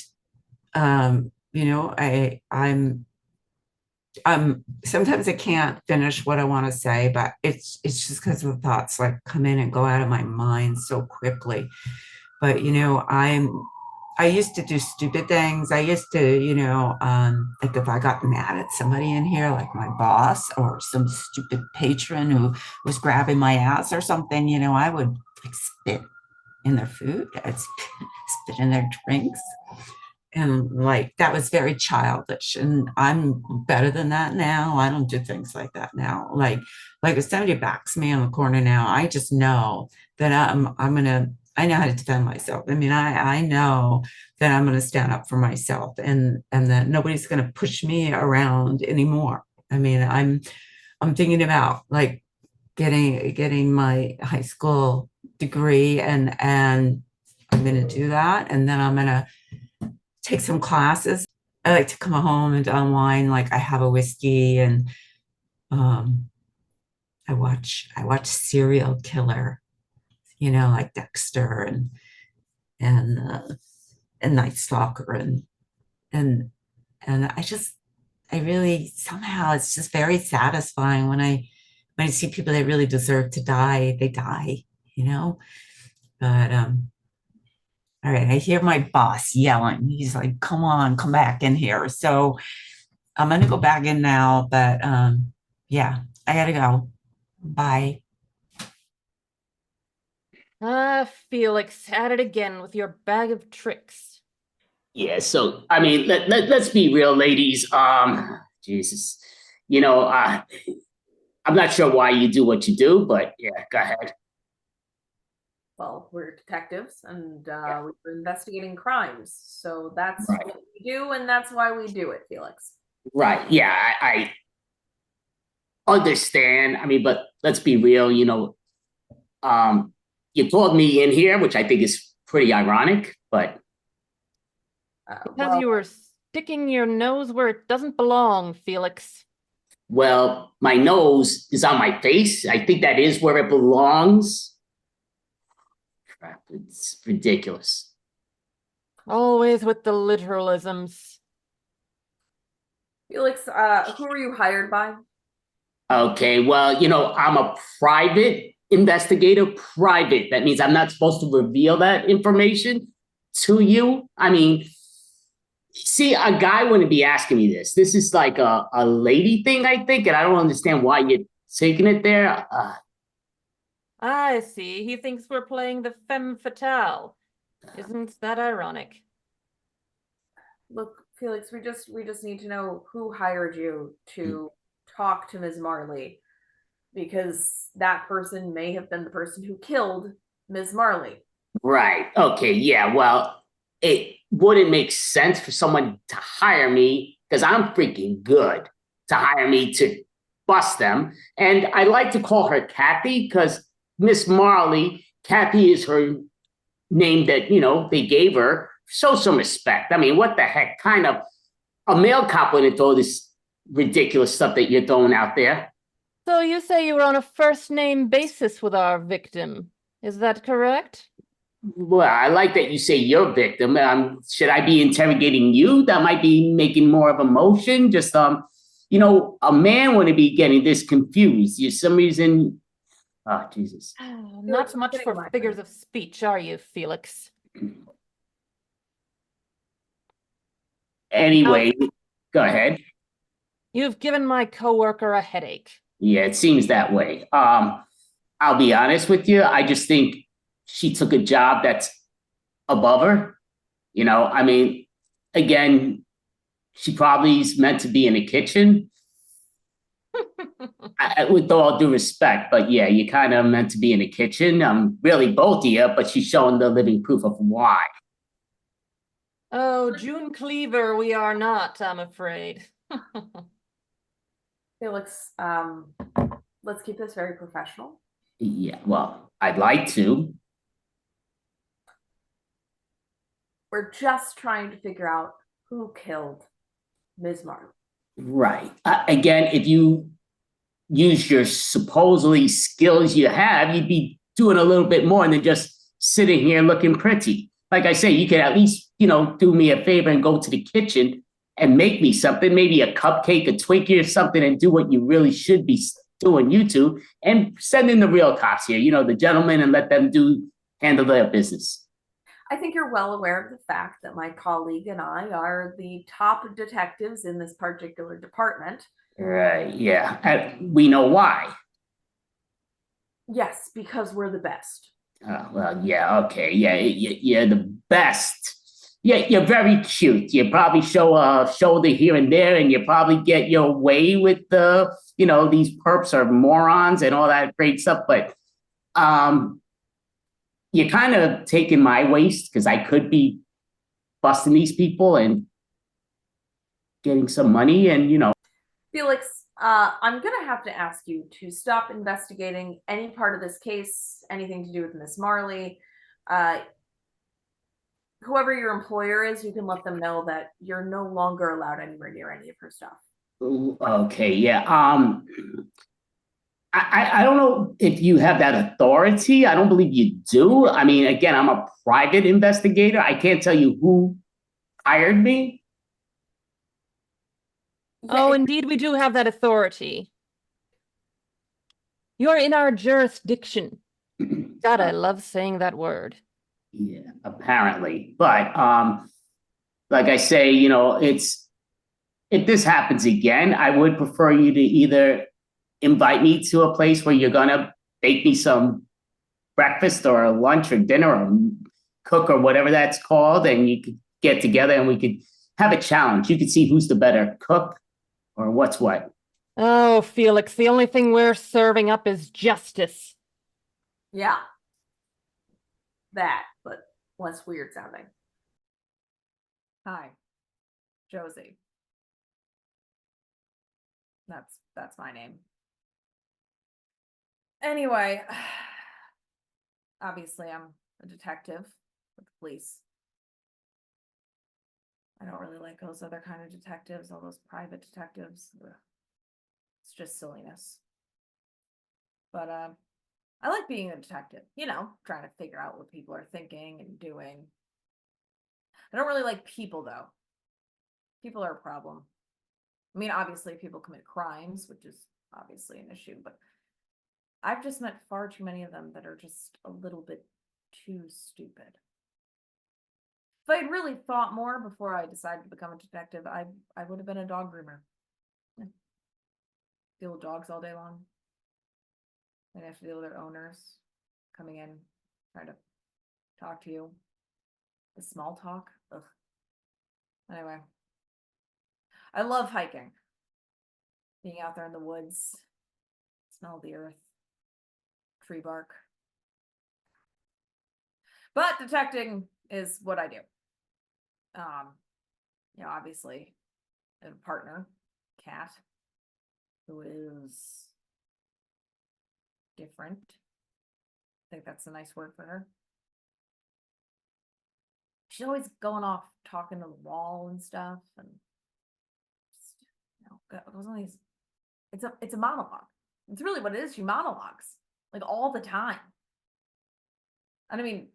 S9: I'm sometimes I can't finish what I want to say, but it's just because the thoughts like come in and go out of my mind so quickly. But I used to do stupid things. I used to, like if I got mad at somebody in here, like my boss or some stupid patron who was grabbing my ass or something, I would like spit in their food. I'd spit in their drinks. And like that was very childish. And I'm better than that now. I don't do things like that now. Like if somebody backs me on the corner now, I just know that I know how to defend myself. I mean, I know that I'm gonna stand up for myself and that nobody's gonna push me around anymore. I mean, I'm thinking about like getting my high school degree and I'm gonna do that. And then I'm gonna take some classes. I like to come home and unwind, like I have a whiskey and I watch serial killer, like Dexter and Night Stalker and I really somehow it's just very satisfying when I see people that really deserve to die, they die, But all right, I hear my boss yelling. He's like, come on, come back in here. So I'm gonna go back in now, but yeah, I gotta go. Bye.
S3: Felix, at it again with your bag of tricks.
S5: Yeah, so I mean, let's be real, ladies. Jesus, I'm not sure why you do what you do, but yeah, go ahead.
S2: Well, we're detectives and we're investigating crimes. So that's
S5: Right.
S2: what we do, and that's why we do it, Felix.
S5: Right. Yeah, I understand. I mean, but let's be real, you called me in here, which I think is pretty ironic, but
S3: Because you were sticking your nose where it doesn't belong, Felix.
S5: well, my nose is on my face. I think that is where it belongs. Crap, it's ridiculous.
S3: Always with the literalisms.
S2: Felix, who are you hired by?
S5: Okay, well, I'm a private investigator. Private. That means I'm not supposed to reveal that information to you. I mean, see, a guy wouldn't be asking me this. This is like a lady thing, I think, and I don't understand why you're taking it there.
S3: I see. He thinks we're playing the femme fatale. Isn't that ironic?
S2: Look, Felix, we just need to know who hired you to talk to Ms. Marley, because that person may have been the person who killed Ms. Marley.
S5: Right. Okay. Yeah. Well, it wouldn't make sense for someone to hire me because I'm freaking good to hire me to bust them. And I like to call her Kathy because Miss Marley, Kathy is her name that, they gave her. Show some respect. I mean, what the heck? Kind of a male cop wouldn't throw this ridiculous stuff that you're throwing out there.
S3: So you say you were on a first name basis with our victim. Is that correct?
S5: Well, I like that you say your victim. Should I be interrogating you? That might be making more of a motion. Just, a man wouldn't be getting this confused. For some reason, oh, Jesus.
S3: Not much for figures of speech, are you, Felix?
S5: Anyway, go ahead.
S3: You've given my coworker a headache.
S5: Yeah, it seems that way. I'll be honest with you. I just think she took a job that's above her. I mean, again, she probably is meant to be in the kitchen. With all due respect, but yeah, you kind of meant to be in the kitchen. Really both of you, but she's showing the living proof of why.
S3: Oh, June Cleaver, we are not, I'm afraid.
S2: Felix, let's keep this very professional.
S5: Yeah, well, I'd like to.
S2: We're just trying to figure out who killed Ms. Marley.
S5: Right. Again, if you use your supposedly skills you have, you'd be doing a little bit more than just sitting here looking pretty. Like I say, you could at least, do me a favor and go to the kitchen and make me something, maybe a cupcake, a Twinkie or something, and do what you really should be doing, you two, and send in the real cops here, the gentlemen, and let them handle their business.
S2: I think you're well aware of the fact that my colleague and I are the top detectives in this particular department.
S5: Right, yeah. We know why.
S2: Yes, because we're the best.
S5: Well, yeah, okay, yeah, you're the best. Yeah, you're very cute. You probably show a shoulder here and there, and you probably get your way with these perps are morons and all that great stuff. But you're kind of taking my waist because I could be busting these people and getting some money, and.
S2: Felix, I'm gonna have to ask you to stop investigating any part of this case, anything to do with Miss Marley. Whoever your employer is, you can let them know that you're no longer allowed anywhere near any of her stuff.
S5: Okay, yeah. I don't know if you have that authority. I don't believe you do. I mean, again, I'm a private investigator. I can't tell you who hired me.
S3: Oh, indeed, we do have that authority. You're in our jurisdiction. God, I love saying that word.
S5: Yeah, apparently. But like I say, if this happens again, I would prefer you to either invite me to a place where you're gonna bake me some breakfast or lunch or dinner or cook or whatever that's called, and you could get together and we could have a challenge. You could see who's the better cook or what's what.
S3: Oh, Felix, the only thing we're serving up is justice.
S2: Yeah. That, but less weird sounding. Hi, Josie. That's my name. Anyway, obviously I'm a detective with the police. I don't really like those other kind of detectives, all those private detectives. Ugh. It's just silliness. But I like being a detective, trying to figure out what people are thinking and doing. I don't really like people though. People are a problem. I mean, obviously people commit crimes, which is obviously an issue, but I've just met far too many of them that are just a little bit too stupid. If I'd really thought more before I decided to become a detective, I would have been a dog groomer. Yeah. Deal with dogs all day long. I'd have to deal with their owners coming in, trying to talk to you. The small talk. Ugh. Anyway. I love hiking. Being out there in the woods. Smell the earth. Tree bark. But detecting is what I do. Obviously, I have a partner, Kat, who is different. I think that's a nice word for her. She's always going off talking to the wall and stuff, and just, it was only it's a monologue. It's really what it is. She monologues like all the time. And I mean,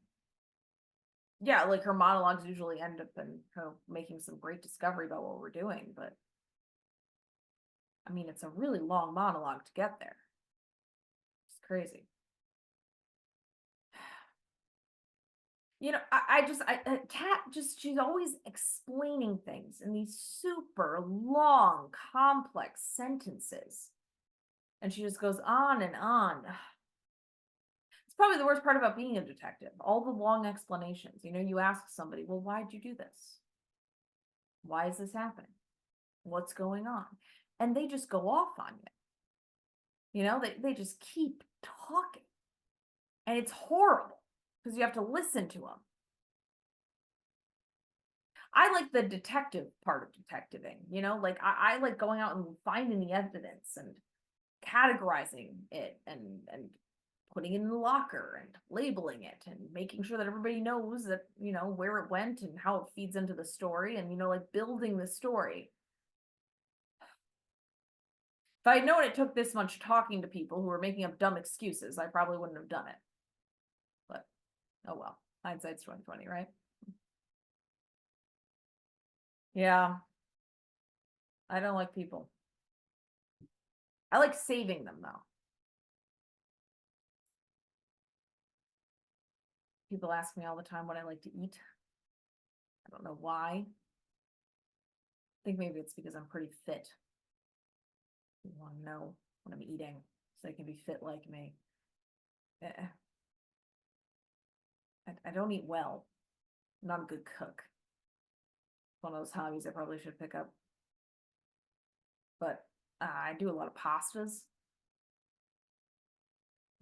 S2: yeah, like her monologues usually end up in her making some great discovery about what we're doing, but I mean, it's a really long monologue to get there. It's crazy. Kat she's always explaining things in these super long, complex sentences. And she just goes on and on. It's probably the worst part about being a detective, all the long explanations. You ask somebody, well, why'd you do this? Why is this happening? What's going on? And they just go off on you. They just keep talking. And it's horrible because you have to listen to them. I like the detective part of detectiving, like I like going out and finding the evidence and categorizing it and putting it in the locker and labeling it and making sure that everybody knows that, where it went and how it feeds into the story and, like building the story. If I had known it took this much talking to people who were making up dumb excuses, I probably wouldn't have done it. But, oh well, hindsight's 20/20, right? Yeah. I don't like people. I like saving them though. People ask me all the time what I like to eat. I don't know why. I think maybe it's because I'm pretty fit. You want to know what I'm eating so they can be fit like me. I don't eat well. I'm not a good cook. It's one of those hobbies I probably should pick up. But I do a lot of pastas.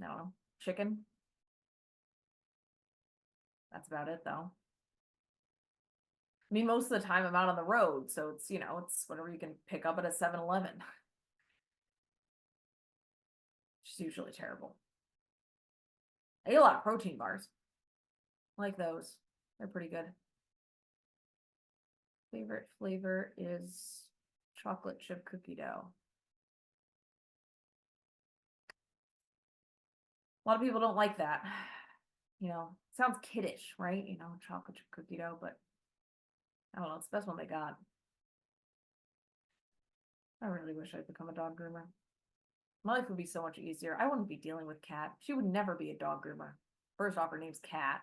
S2: I don't know, chicken. That's about it, though. I mean, most of the time I'm out on the road, so it's, it's whatever you can pick up at a 7-Eleven. Which is usually terrible. I eat a lot of protein bars. I like those. They're pretty good. Favorite flavor is chocolate chip cookie dough. A lot of people don't like that. Sounds kiddish, right? Chocolate chip cookie dough, but I don't know, it's the best one they got. I really wish I'd become a dog groomer. My life would be so much easier. I wouldn't be dealing with Cat. She would never be a dog groomer. First off, her name's Cat.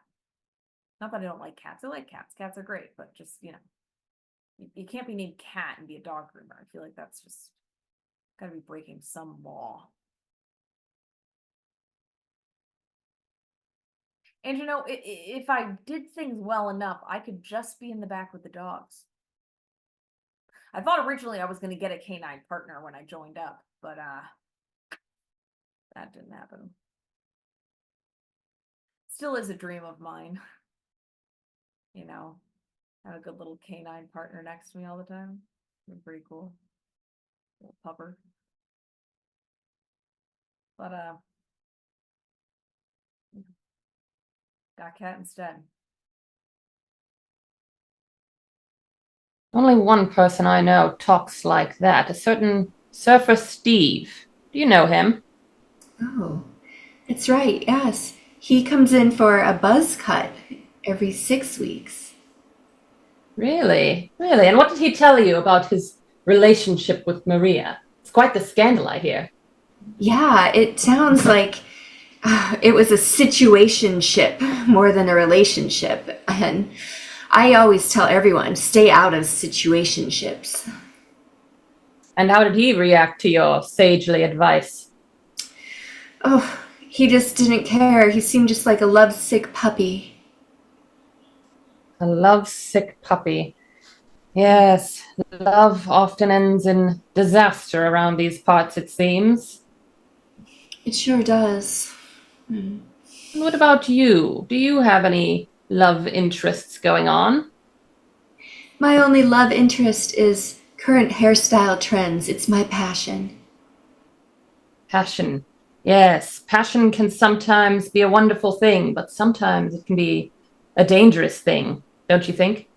S2: Not that I don't like cats. I like cats. Cats are great, but just, you can't be named Cat and be a dog groomer. I feel like that's just gotta be breaking some law. And if I did things well enough, I could just be in the back with the dogs. I thought originally I was going to get a canine partner when I joined up, but that didn't happen. Still is a dream of mine. Have a good little canine partner next to me all the time. It'd be pretty cool. Little pupper. But got Cat instead.
S3: Only one person I know talks like that, a certain Surfer Steve. Do you know him?
S10: Oh, that's right, yes. He comes in for a buzz cut every 6 weeks.
S3: Really? Really? And what did he tell you about his relationship with Maria? It's quite the scandal, I hear.
S10: Yeah, it sounds like it was a situationship more than a relationship. And I always tell everyone, stay out of situationships.
S3: And how did he react to your sagely advice?
S10: Oh, he just didn't care. He seemed just like a lovesick puppy.
S3: A lovesick puppy. Yes, love often ends in disaster around these parts, it seems.
S10: It sure does.
S3: And what about you? Do you have any love interests going on?
S10: My only love interest is current hairstyle trends. It's my passion.
S3: Passion. Yes, passion can sometimes be a wonderful thing, but sometimes it can be a dangerous thing, don't you think?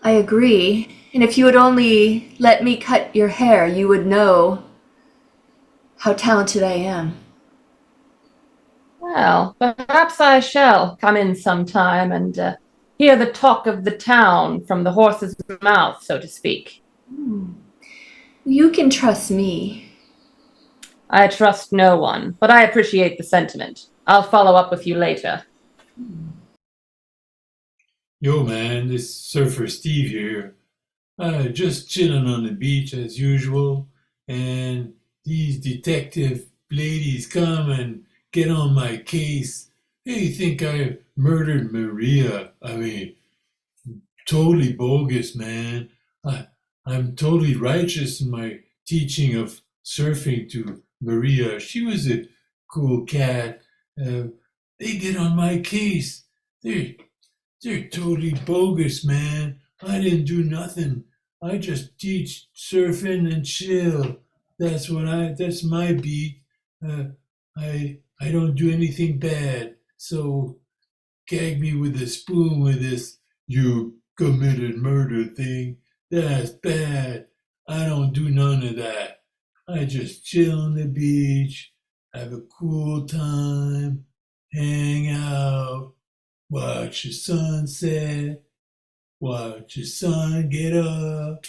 S10: I agree. And if you would only let me cut your hair, you would know how talented I am.
S3: Well, perhaps I shall come in sometime and hear the talk of the town from the horse's mouth, so to speak.
S10: You can trust me.
S3: I trust no one, but I appreciate the sentiment. I'll follow up with you later.
S8: Yo, man, this Surfer Steve here. Just chilling on the beach as usual, and these detective ladies come and get on my case. They think I murdered Maria. I mean, totally bogus, man. I'm totally righteous in my teaching of surfing to Maria. She was a cool cat. They get on my case. They're totally bogus, man. I didn't do nothing. I just teach surfing and chill. That's my beat. I don't do anything bad. So gag me with a spoon with this you committed murder thing. That's bad. I don't do none of that. I just chill on the beach, have a cool time, hang out, watch the sunset, watch the sun get up,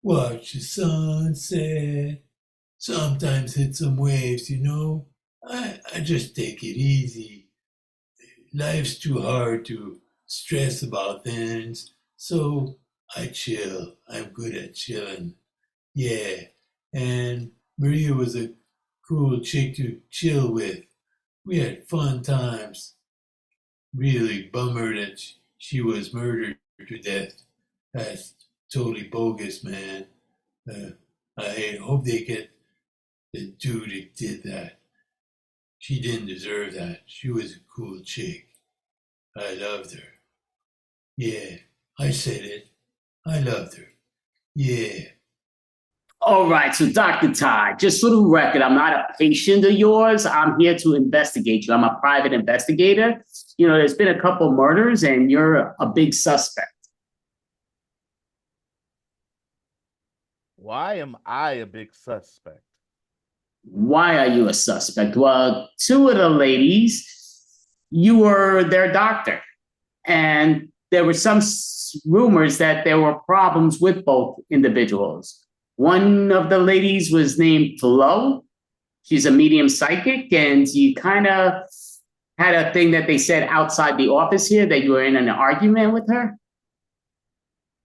S8: watch the sunset. Sometimes hit some waves, I just take it easy. life's too hard to stress about things, so I chill. I'm good at chilling. Yeah. And Maria was a cool chick to chill with. We had fun times. Really bummer that she was murdered to death. That's totally bogus, man. I hope they get the dude who did that. She didn't deserve that. She was a cool chick. I loved her. Yeah, I said it. I loved her. Yeah.
S5: All right, so Dr. Todd, just for the record, I'm not a patient of yours. I'm here to investigate you. I'm a private investigator. You know, there's been a couple murders and you're a big suspect.
S7: Why am I a big suspect?
S5: Why are you a suspect? Well, two of the ladies, you were their doctor. And there were some rumors that there were problems with both individuals. One of the ladies was named Flo. She's a medium psychic, and you kind of had a thing that they said outside the office here that you were in an argument with her.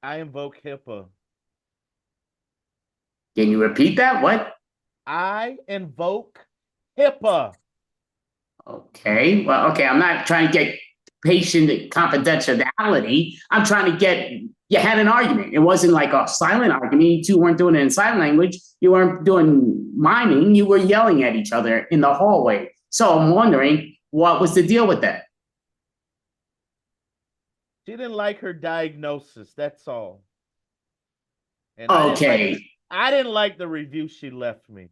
S7: I invoke HIPAA.
S5: Can you repeat that? What?
S7: I invoke HIPAA.
S5: Okay. Well, okay. I'm not trying to get patient confidentiality. I'm trying to get, you had an argument. It wasn't like a silent argument. You two weren't doing it in sign language. You weren't doing miming. You were yelling at each other in the hallway. So I'm wondering, what was the deal with that?
S7: She didn't like her diagnosis. That's all. And
S5: Okay.
S7: I didn't like the review she left me.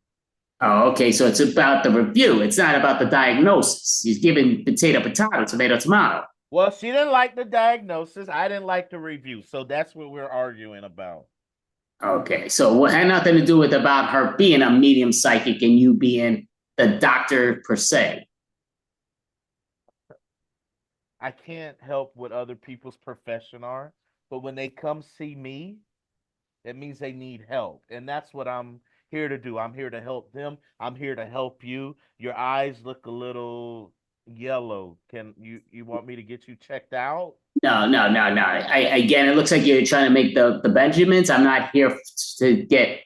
S5: Oh, okay. So it's about the review. It's not about the diagnosis. He's giving potato, tomato, tomato.
S7: Well, she didn't like the diagnosis. I didn't like the review. So that's what we're arguing about.
S5: Okay. So it had nothing to do with about her being a medium psychic and you being the doctor per se.
S7: I can't help what other people's profession are, but when they come see me, it means they need help. And that's what I'm here to do. I'm here to help them. I'm here to help you. Your eyes look a little yellow. Can you want me to get you checked out?
S5: No. Again, it looks like you're trying to make the Benjamins. I'm not here to get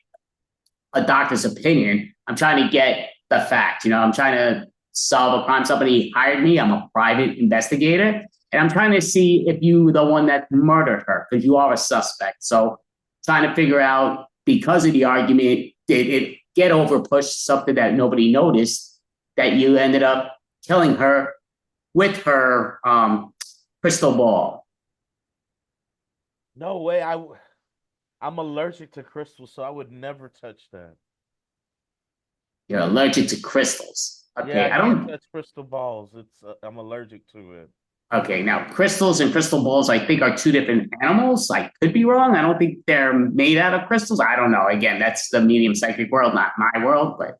S5: a doctor's opinion. I'm trying to get the fact. You know, I'm trying to solve a crime. Somebody hired me. I'm a private investigator. And I'm trying to see if you were the one that murdered her, because you are a suspect. So trying to figure out, because of the argument, did it get overpushed, something that nobody noticed, that you ended up killing her with her crystal ball?
S7: No way. I'm allergic to crystals, so I would never touch that.
S5: You're allergic to crystals. Okay,
S7: Yeah, I don't touch crystal balls. It's I'm allergic to it.
S5: Okay, now crystals and crystal balls, I think, are two different animals. I could be wrong. I don't think they're made out of crystals. I don't know. Again, that's the medium psychic world, not my world. But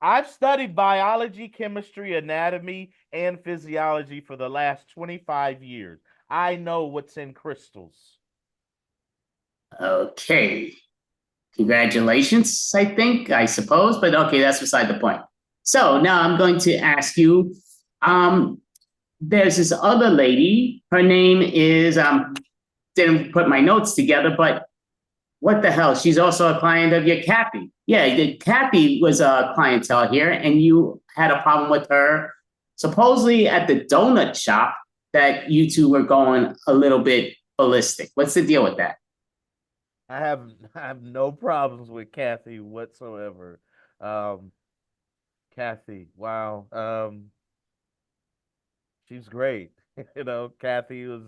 S7: I've studied biology, chemistry, anatomy, and physiology for the last 25 years. I know what's in crystals.
S5: Okay. Congratulations, I suppose. But okay, that's beside the point. So now I'm going to ask you, there's this other lady. Her name is, didn't put my notes together, but what the hell? She's also a client of your Kathy. Yeah, Kathy was a clientele here, and you had a problem with her, supposedly at the donut shop, that you two were going a little bit ballistic. What's the deal with that?
S7: I have no problems with Kathy whatsoever. Kathy, wow. She's great. You know, Kathy was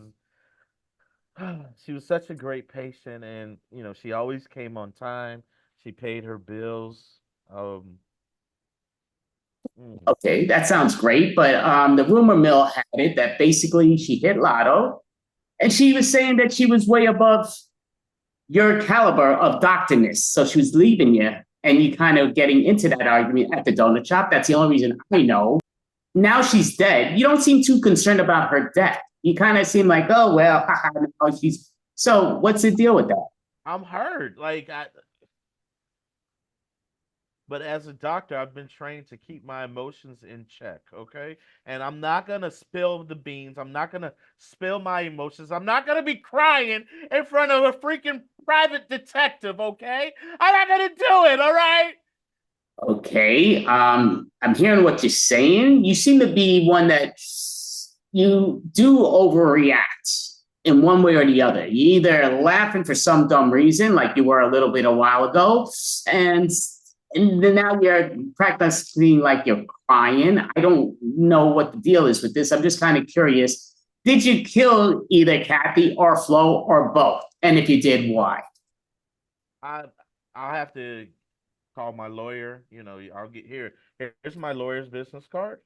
S7: she was such a great patient, and you know, she always came on time. She paid her bills.
S5: Okay, that sounds great, but the rumor mill had it that basically she hit lotto, and she was saying that she was way above your caliber of doctorness, so she was leaving you, and you kind of getting into that argument at the donut shop. That's the only reason I know. Now she's dead. You don't seem too concerned about her death. You kind of seem like, oh well, no, she's. So what's the deal with that?
S7: I'm hurt. but as a doctor, I've been trained to keep my emotions in check, okay? And I'm not gonna spill the beans. I'm not gonna spill my emotions. I'm not gonna be crying in front of a freaking private detective, okay? I'm not gonna do it, all right?
S5: Okay, I'm hearing what you're saying. You seem to be one that you do overreact in one way or the other. You either laughing for some dumb reason, like you were a little bit a while ago, and and then now you're practicing like you're crying. I don't know what the deal is with this. I'm just kind of curious. Did you kill either Kathy or Flo or both? And if you did, why?
S7: I I'll have to call my lawyer. I'll get here. Here's my lawyer's business card.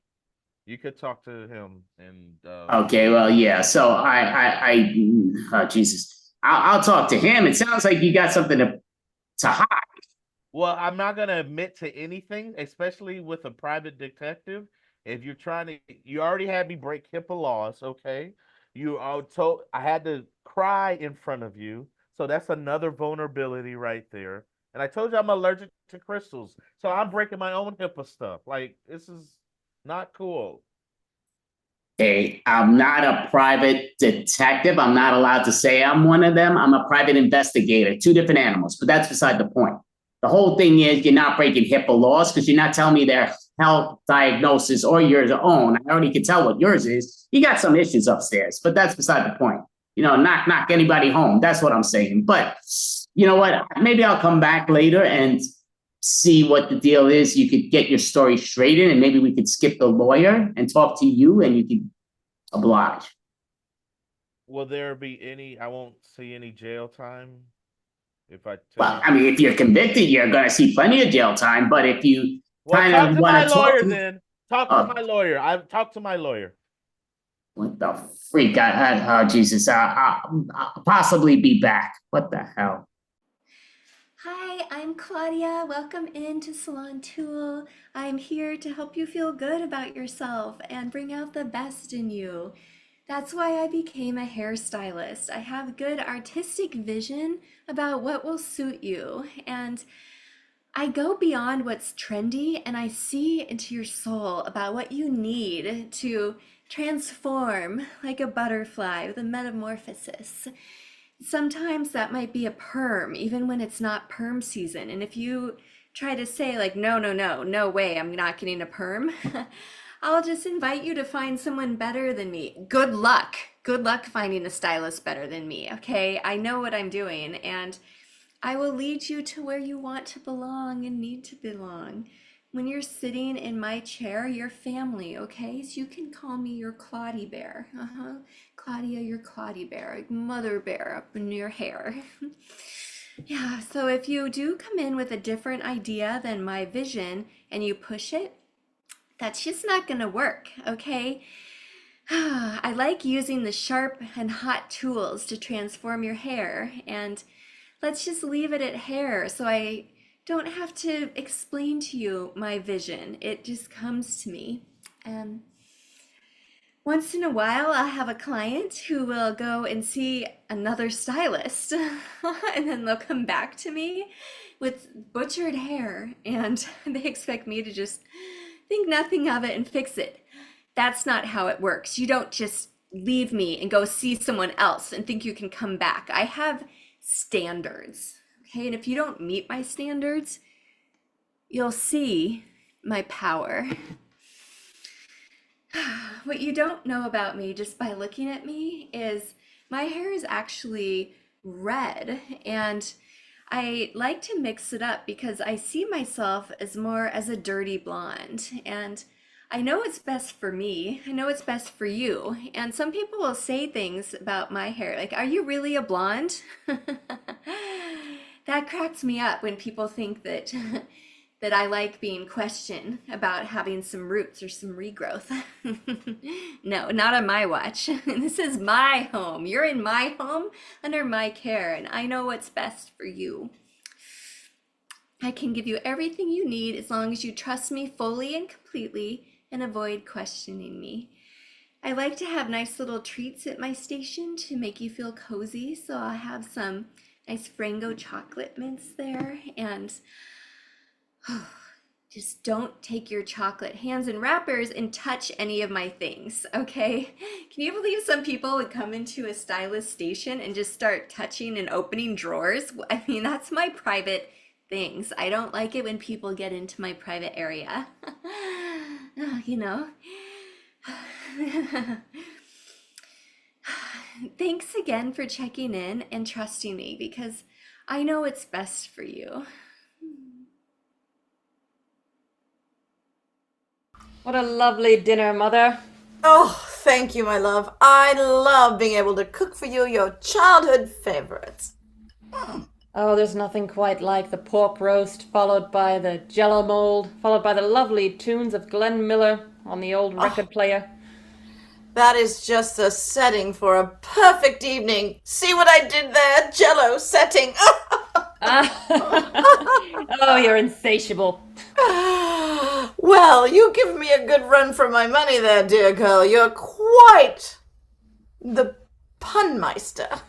S7: You could talk to him, and
S5: Okay, well, yeah. So oh, Jesus, I'll talk to him. It sounds like you got something to hide.
S7: well, I'm not gonna admit to anything, especially with a private detective. If you're trying to, you already had me break HIPAA laws, okay? You are told I had to cry in front of you, so that's another vulnerability right there. And I told you I'm allergic to crystals, so I'm breaking my own HIPAA stuff. Like this is not cool.
S5: Okay, I'm not a private detective. I'm not allowed to say I'm one of them. I'm a private investigator, two different animals, but that's beside the point. The whole thing is you're not breaking HIPAA laws because you're not telling me their health diagnosis or yours own. I already can tell what yours is. You got some issues upstairs, but that's beside the point. Knock anybody home. That's what I'm saying. But you know what? Maybe I'll come back later and see what the deal is. You could get your story straightened, and maybe we could skip the lawyer and talk to you, and you could oblige.
S7: Will there be any? I won't see any jail time if I tell
S5: Well,
S7: you.
S5: I mean, if you're convicted, you're going to see plenty of jail time. But if you
S7: Well,
S5: kind
S7: talk
S5: of
S7: to
S5: want
S7: my
S5: to talk
S7: lawyer
S5: to me,
S7: then. Talk to
S5: uh,
S7: my lawyer. I've talked to my lawyer.
S5: what the freak? Oh, Jesus. I'll possibly be back. What the hell?
S10: Hi, I'm Claudia. Welcome into Salon Tool. I'm here to help you feel good about yourself and bring out the best in you. That's why I became a hairstylist. I have good artistic vision about what will suit you, and I go beyond what's trendy and I see into your soul about what you need to transform like a butterfly with a metamorphosis. Sometimes that might be a perm, even when it's not perm season. And if you try to say, like, no, no, no, no way, I'm not getting a perm, I'll just invite you to find someone better than me. Good luck. Good luck finding a stylist better than me, okay? I know what I'm doing, and I will lead you to where you want to belong and need to belong. When you're sitting in my chair, you're family, okay? So you can call me your Claudie Bear. Claudia, your Claudie Bear, like Mother Bear up in your hair. Yeah, so if you do come in with a different idea than my vision and you push it, that's just not gonna work, okay? I like using the sharp and hot tools to transform your hair, and let's just leave it at hair so I don't have to explain to you my vision. It just comes to me. And once in a while, I'll have a client who will go and see another stylist, and then they'll come back to me with butchered hair, and they expect me to just think nothing of it and fix it. That's not how it works. You don't just leave me and go see someone else and think you can come back. I have standards, okay? And if you don't meet my standards, you'll see my power. What you don't know about me just by looking at me is my hair is actually red, and I like to mix it up because I see myself as more as a dirty blonde, and I know it's best for me. I know it's best for you. And some people will say things about my hair, like, are you really a blonde? That cracks me up when people think that that I like being questioned about having some roots or some regrowth. No, not on my watch. This is my home. You're in my home under my care, and I know what's best for you. I can give you everything you need as long as you trust me fully and completely and avoid questioning me. I like to have nice little treats at my station to make you feel cozy, so I'll have some nice Frango chocolate mints there, and just don't take your chocolate hands and wrappers and touch any of my things, okay? Can you believe some people would come into a stylist station and just start touching and opening drawers? I mean, that's my private things. I don't like it when people get into my private area. You know. Thanks again for checking in and trusting me because I know it's best for you.
S3: What a lovely dinner, Mother.
S6: Oh, thank you, my love. I love being able to cook for you your childhood favorites.
S3: Oh, there's nothing quite like the pork roast, followed by the jello mold, followed by the lovely tunes of Glenn Miller on the old record player.
S6: That is just the setting for a perfect evening. See what I did there? Jello setting.
S3: Oh, you're insatiable.
S6: Well, you give me a good run for my money there, dear girl. You're quite the punmeister.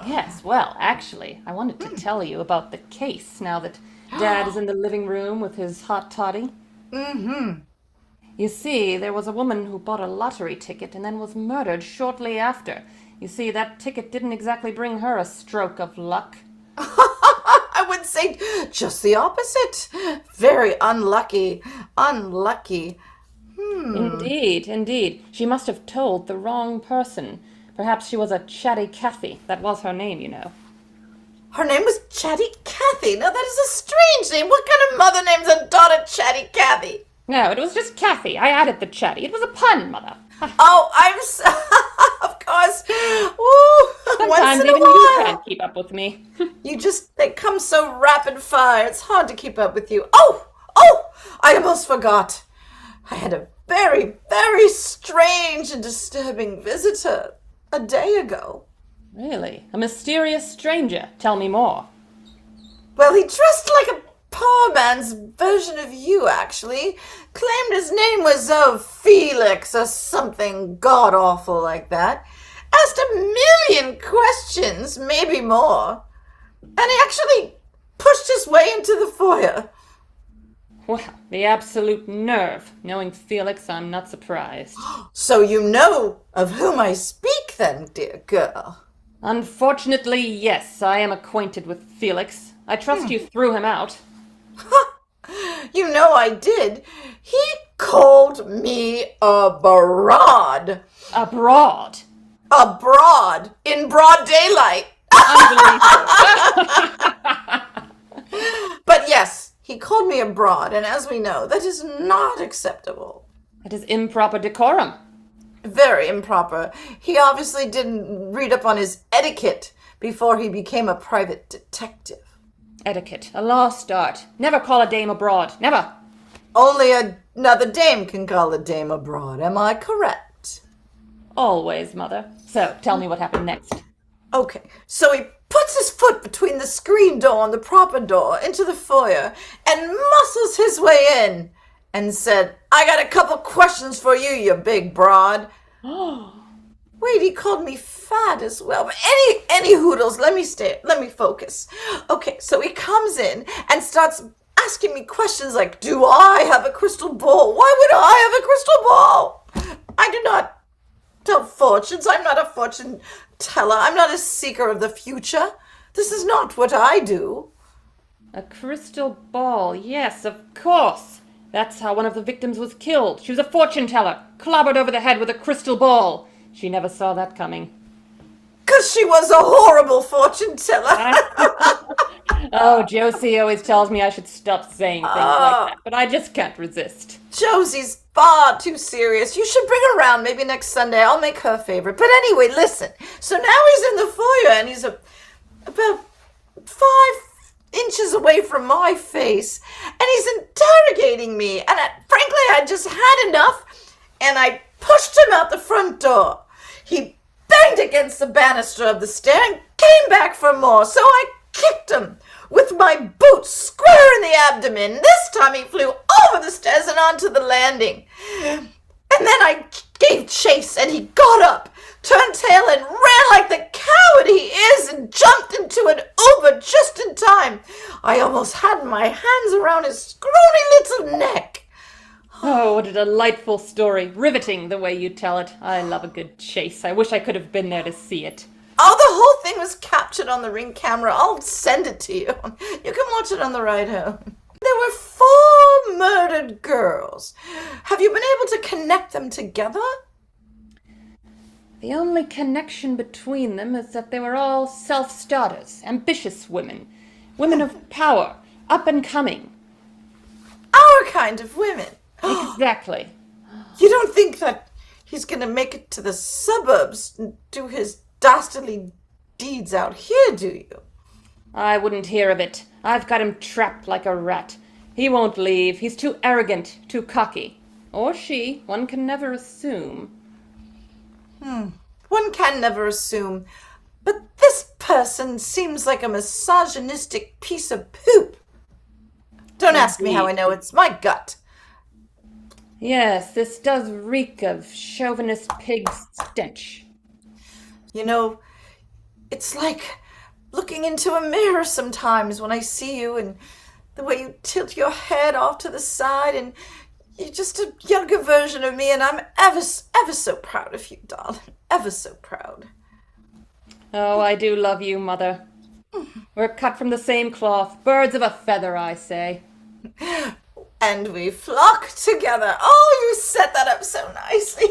S3: Yes, well, actually, I wanted to tell you about the case now that Dad is in the living room with his hot toddy.
S6: Mm-hmm.
S3: You see, there was a woman who bought a lottery ticket and then was murdered shortly after. You see, that ticket didn't exactly bring her a stroke of luck.
S6: I would say just the opposite. Very unlucky. Unlucky.
S3: Indeed, indeed. She must have told the wrong person. Perhaps she was a Chatty Cathy. That was her name, you know.
S6: Her name was Chatty Cathy. Now that is a strange name. What kind of mother names a daughter Chatty Cathy?
S3: No, it was just Cathy. I added the Chatty. It was a pun, Mother.
S6: Oh, of course. Ooh, once
S3: Sometimes
S6: in a
S3: even you
S6: while.
S3: can't keep up with me.
S6: They come so rapid fire. It's hard to keep up with you. Oh, I almost forgot. I had a very, very strange and disturbing visitor a day ago.
S3: Really? A mysterious stranger? Tell me more.
S6: Well, he dressed like a poor man's version of you, actually. Claimed his name was, Felix or something god-awful like that. Asked a million questions, maybe more. And he actually pushed his way into the foyer.
S3: Well, the absolute nerve. Knowing Felix, I'm not surprised.
S6: So you know of whom I speak then, dear girl?
S3: Unfortunately, yes, I am acquainted with Felix. I trust you threw him out.
S6: You know I did. He called me a broad.
S3: Abroad.
S6: Abroad. In broad daylight.
S3: Unbelievable.
S6: But yes, he called me a broad, and as we know, that is not acceptable.
S3: It is improper decorum.
S6: Very improper. He obviously didn't read up on his etiquette before he became a private detective.
S3: Etiquette. A lost art. Never call a dame abroad. Never.
S6: Only another dame can call a dame abroad, am I correct?
S3: Always, Mother. So, tell me what happened next.
S6: Okay, so he puts his foot between the screen door and the proper door into the foyer and muscles his way in and said, I got a couple questions for you, you big broad. Wait, he called me fat as well. But any hoodles, let me focus. Okay, so he comes in and starts asking me questions like, do I have a crystal ball? Why would I have a crystal ball? I do not tell fortunes. I'm not a fortune teller. I'm not a seeker of the future. This is not what I do.
S3: A crystal ball. Yes, of course. That's how one of the victims was killed. She was a fortune teller, clobbered over the head with a crystal ball. She never saw that coming.
S6: 'Cause she was a horrible fortune teller.
S3: Oh, Josie always tells me I should stop saying things like that, but I just can't resist.
S6: Josie's far too serious. You should bring her around maybe next Sunday. I'll make her favorite. But anyway, listen. So now he's in the foyer and he's about 5 inches away from my face and he's interrogating me. And frankly, I just had enough and I pushed him out the front door. He banged against the banister of the stair and came back for more. So I kicked him with my boot square in the abdomen. This time he flew over the stairs and onto the landing. And then I gave gave chase, and he got up, turned tail, and ran like the coward he is, and jumped into an Uber just in time. I almost had my hands around his scrawny little neck.
S3: Oh, what a delightful story. Riveting the way you tell it. I love a good chase. I wish I could have been there to see it.
S6: Oh, the whole thing was captured on the Ring camera. I'll send it to you. You can watch it on the ride home. There were 4 murdered girls. Have you been able to connect them together?
S3: The only connection between them is that they were all self-starters, ambitious women. Women of power, up and coming.
S6: Our kind of women.
S3: Exactly.
S6: You don't think that he's going to make it to the suburbs and do his dastardly deeds out here, do you?
S3: I wouldn't hear of it. I've got him trapped like a rat. He won't leave. He's too arrogant, too cocky. Or she. One can never assume.
S6: One can never assume. But this person seems like a misogynistic piece of poop. Don't ask me how I know. It's my gut.
S3: Yes, this does reek of chauvinist pig stench.
S6: You know, it's like looking into a mirror sometimes when I see you, and the way you tilt your head off to the side, and you're just a younger version of me, and I'm ever so proud of you, darling. Ever so proud.
S3: Oh, I do love you, Mother. We're cut from the same cloth. Birds of a feather, I say.
S6: And we flock together. Oh, you set that up so nicely.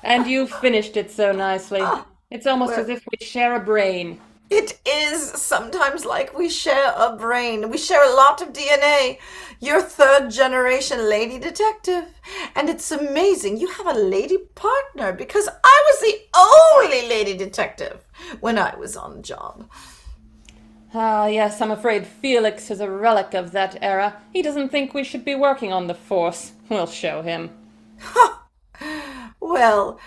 S3: And you finished it so nicely. It's almost as if we share a brain.
S6: It is sometimes like we share a brain. We share a lot of DNA. You're 3rd generation lady detective. And it's amazing. You have a lady partner, because I was the only lady detective when I was on the job.
S3: Ah, yes, I'm afraid Felix is a relic of that era. He doesn't think we should be working on the force. We'll show him.
S6: Well,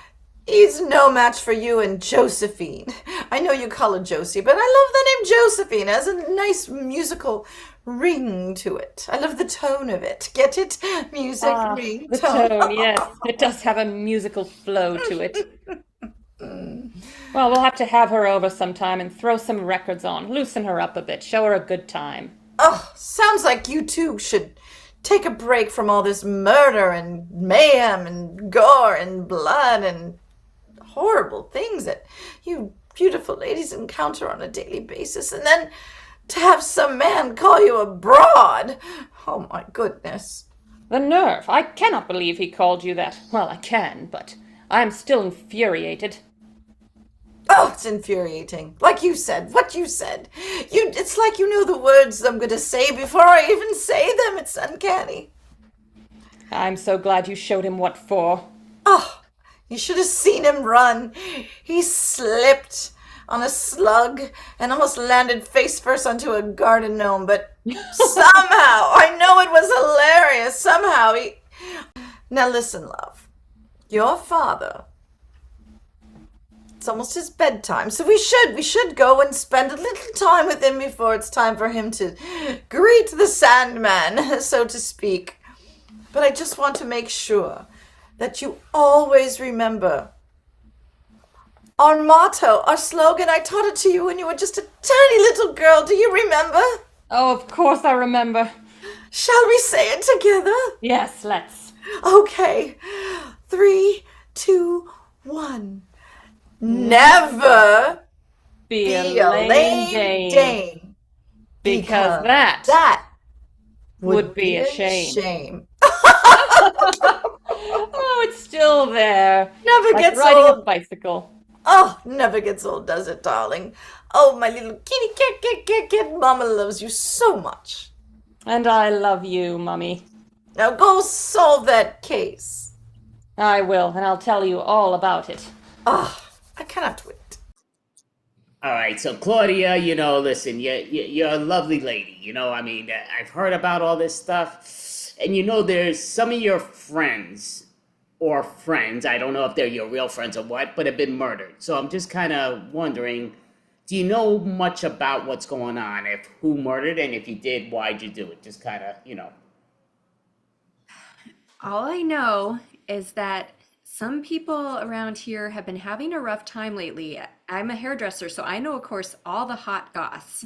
S6: he's no match for you and Josephine. I know you call her Josie, but I love the name Josephine. It has a nice musical ring to it. I love the tone of it. Get it? Music, ring,
S3: The
S6: tone.
S3: tone, yes. It does have a musical flow to it. Well, we'll have to have her over sometime and throw some records on. Loosen her up a bit. Show her a good time.
S6: Oh, sounds like you two should take a break from all this murder and mayhem and gore and blood and horrible things that you beautiful ladies encounter on a daily basis, and then to have some man call you a broad. Oh my goodness.
S3: The nerve! I cannot believe he called you that. Well, I can, but I'm still infuriated.
S6: Oh, it's infuriating. Like you said, what you said. It's like you know the words I'm going to say before I even say them. It's uncanny.
S3: I'm so glad you showed him what for.
S6: Oh, you should have seen him run. He slipped on a slug and almost landed face first onto a garden gnome, but somehow, I know it was hilarious, somehow he... Now listen, love. Your father... It's almost his bedtime, so we should go and spend a little time with him before it's time for him to greet the Sandman, so to speak. But I just want to make sure that you always remember our motto, our slogan. I taught it to you when you were just a tiny little girl. Do you remember?
S3: Oh, of course I remember.
S6: Shall we say it together?
S3: Yes, let's.
S6: Okay. 3, 2, 1. Never
S3: Be
S6: be a lame Dane.
S3: Because that would be a shame. Oh, it's still there.
S6: Never
S3: Like
S6: gets
S3: riding
S6: old.
S3: a bicycle.
S6: Oh, never gets old, does it, darling? Oh, my little kitty cat. Mama loves you so much.
S3: And I love you, Mummy.
S6: Now go solve that case.
S3: I will, and I'll tell you all about it.
S6: Oh, I cannot wait.
S5: All right, so Claudia, listen, you're a lovely lady. I mean, I've heard about all this stuff, and there's some of your friends, I don't know if they're your real friends or what, but have been murdered. So I'm just kind of wondering, do you know much about what's going on? If who murdered, and if you did, why'd you do it? Just kind of,
S10: All I know is that some people around here have been having a rough time lately. I'm a hairdresser, so I know, of course, all the hot goss.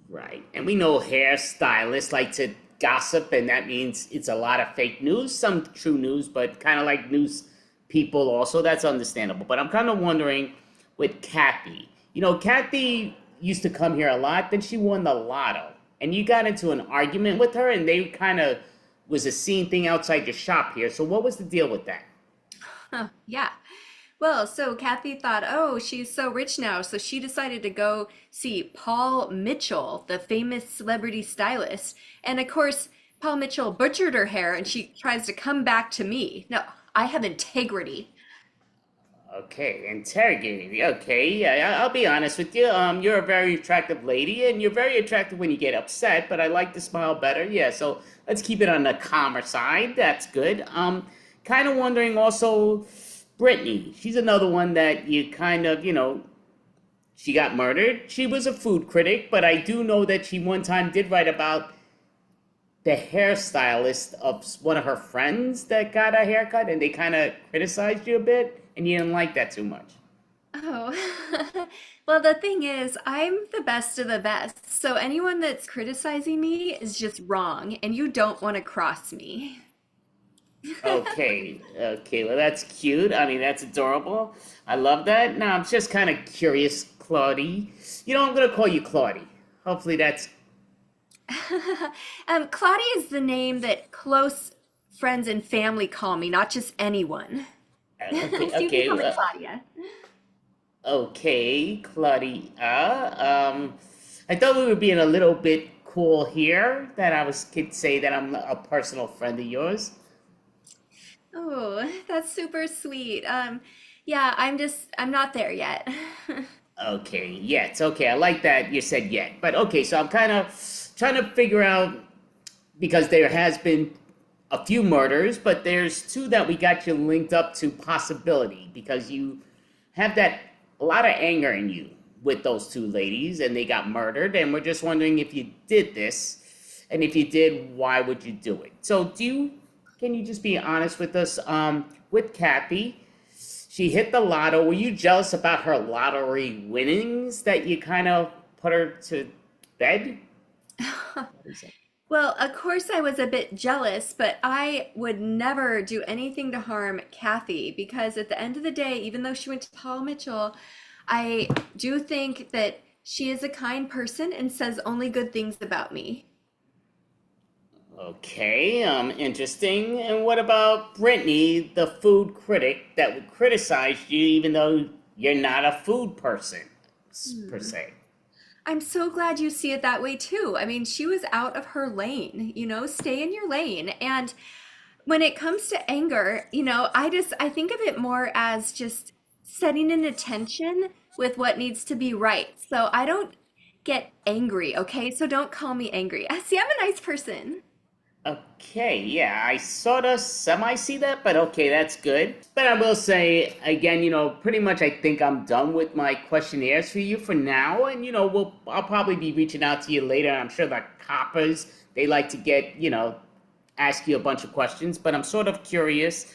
S5: Right. And we know hairstylists like to gossip, and that means it's a lot of fake news, some true news, but kind of like news people also. That's understandable. But I'm kind of wondering with Kathy. Kathy used to come here a lot, then she won the lotto. And you got into an argument with her, and they kind of was a scene thing outside your shop here. So what was the deal with that?
S10: Yeah. Well, so Kathy thought, oh, she's so rich now. So she decided to go see Paul Mitchell, the famous celebrity stylist. And of course, Paul Mitchell butchered her hair and she tries to come back to me. No, I have integrity.
S5: Okay, interrogating. Okay, yeah, I'll be honest with you. You're a very attractive lady, and you're very attractive when you get upset. But I like to smile better. Yeah, so let's keep it on the calmer side. That's good. Kind of wondering also, Brittany. She's another one that you kind of, she got murdered. She was a food critic, but I do know that she one time did write about the hairstylist of one of her friends that got a haircut, and they kind of criticized you a bit, and you didn't like that too much.
S10: Oh, well, the thing is, I'm the best of the best. So anyone that's criticizing me is just wrong, and you don't want to cross me.
S5: Okay, okay, well, that's cute. I mean, that's adorable. I love that. Now, I'm just kind of curious, Claudie. I'm going to call you Claudie. Hopefully that's
S10: Claudia is the name that close friends and family call me, not just anyone.
S5: okay,
S10: So you can
S5: okay,
S10: call me
S5: well,
S10: Claudia.
S5: okay, Claudia. I thought we were being a little bit cool here, that could say that I'm a personal friend of yours.
S10: Oh, that's super sweet. Yeah, I'm not there yet.
S5: Okay, yet. Okay, I like that you said yet. But okay, so I'm kind of trying to figure out, because there has been a few murders, but there's two that we got you linked up to possibility, because you have a lot of anger in you with those two ladies, and they got murdered, and we're just wondering if you did this, and if you did, why would you do it? So can you just be honest with us? With Kathy, she hit the lotto. Were you jealous about her lottery winnings that you kind of put her to bed? What is it?
S10: Well, of course I was a bit jealous, but I would never do anything to harm Kathy because at the end of the day, even though she went to Paul Mitchell, I do think that she is a kind person and says only good things about me.
S5: Okay, interesting. And what about Brittany, the food critic that would criticize you even though you're not a food person, per se?
S10: I'm so glad you see it that way too. I mean, she was out of her lane, stay in your lane. And when it comes to anger, I think of it more as just setting an attention with what needs to be right. So I don't get angry, okay? So don't call me angry. See, I'm a nice person.
S5: Okay, yeah, I sort of semi see that, but okay, that's good. But I will say again, pretty much I think I'm done with my questionnaires for you for now, and I'll probably be reaching out to you later. I'm sure the coppers, they like to get, ask you a bunch of questions, but I'm sort of curious.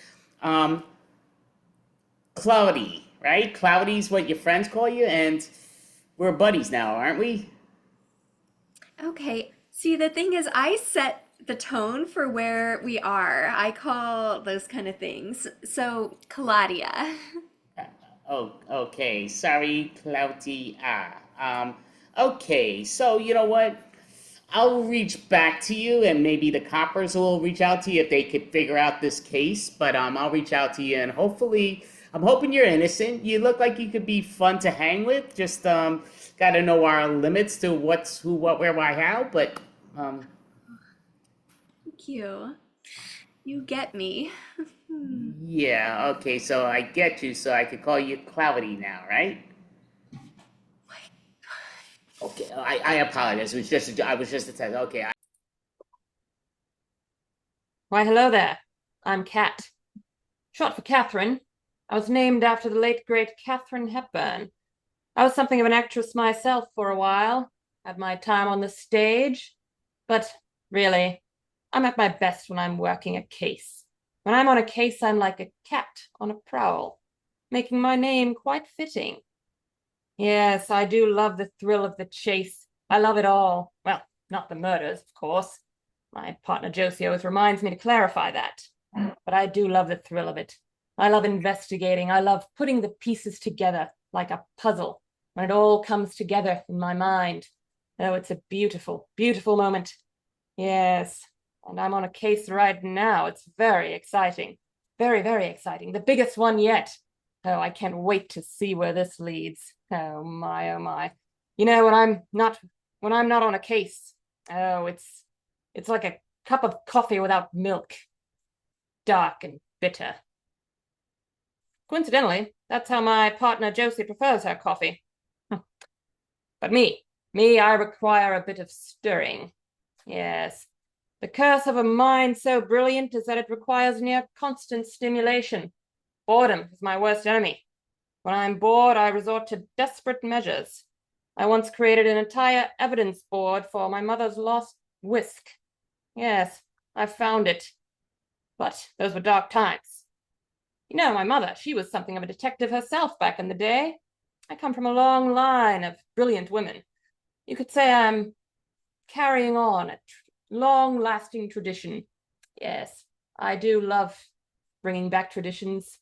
S5: Cloudy, right? Cloudy's what your friends call you, and we're buddies now, aren't we?
S10: Okay. See, the thing is, I set the tone for where we are. I call those kind of things. So, Claudia.
S5: Oh, okay. Sorry, Cloudy. Okay. So you know what? I'll reach back to you, and maybe the coppers will reach out to you if they could figure out this case. But I'll reach out to you, and hopefully, I'm hoping you're innocent. You look like you could be fun to hang with. Just got to know our limits to what's who, what, where, why, how. But
S10: Thank you. You get me.
S5: yeah. Okay. So I get you. So I could call you Cloudy now, right? Okay, I apologize. I was just a test. Okay.
S3: Why, hello there. I'm Kat. Short for Catherine. I was named after the late, great Catherine Hepburn. I was something of an actress myself for a while. Had my time on the stage. But really, I'm at my best when I'm working a case. When I'm on a case, I'm like a cat on a prowl, making my name quite fitting. Yes, I do love the thrill of the chase. I love it all. Well, not the murders, of course. My partner Josie always reminds me to clarify that. But I do love the thrill of it. I love investigating. I love putting the pieces together like a puzzle when it all comes together in my mind. Oh, it's a beautiful, beautiful moment. Yes, and I'm on a case right now. It's very exciting. Very, very exciting. The biggest one yet. Oh, I can't wait to see where this leads. Oh my, oh my. You know, when I'm not on a case, oh, it's like a cup of coffee without milk. Dark and bitter. Coincidentally, that's how my partner Josie prefers her coffee. But me, I require a bit of stirring. Yes. The curse of a mind so brilliant is that it requires near constant stimulation. Boredom is my worst enemy. When I'm bored, I resort to desperate measures. I once created an entire evidence board for my mother's lost whisk. Yes, I found it. But those were dark times. You know, my mother, she was something of a detective herself back in the day. I come from a long line of brilliant women. You could say I'm carrying on a long-lasting tradition. Yes, I do love bringing back traditions.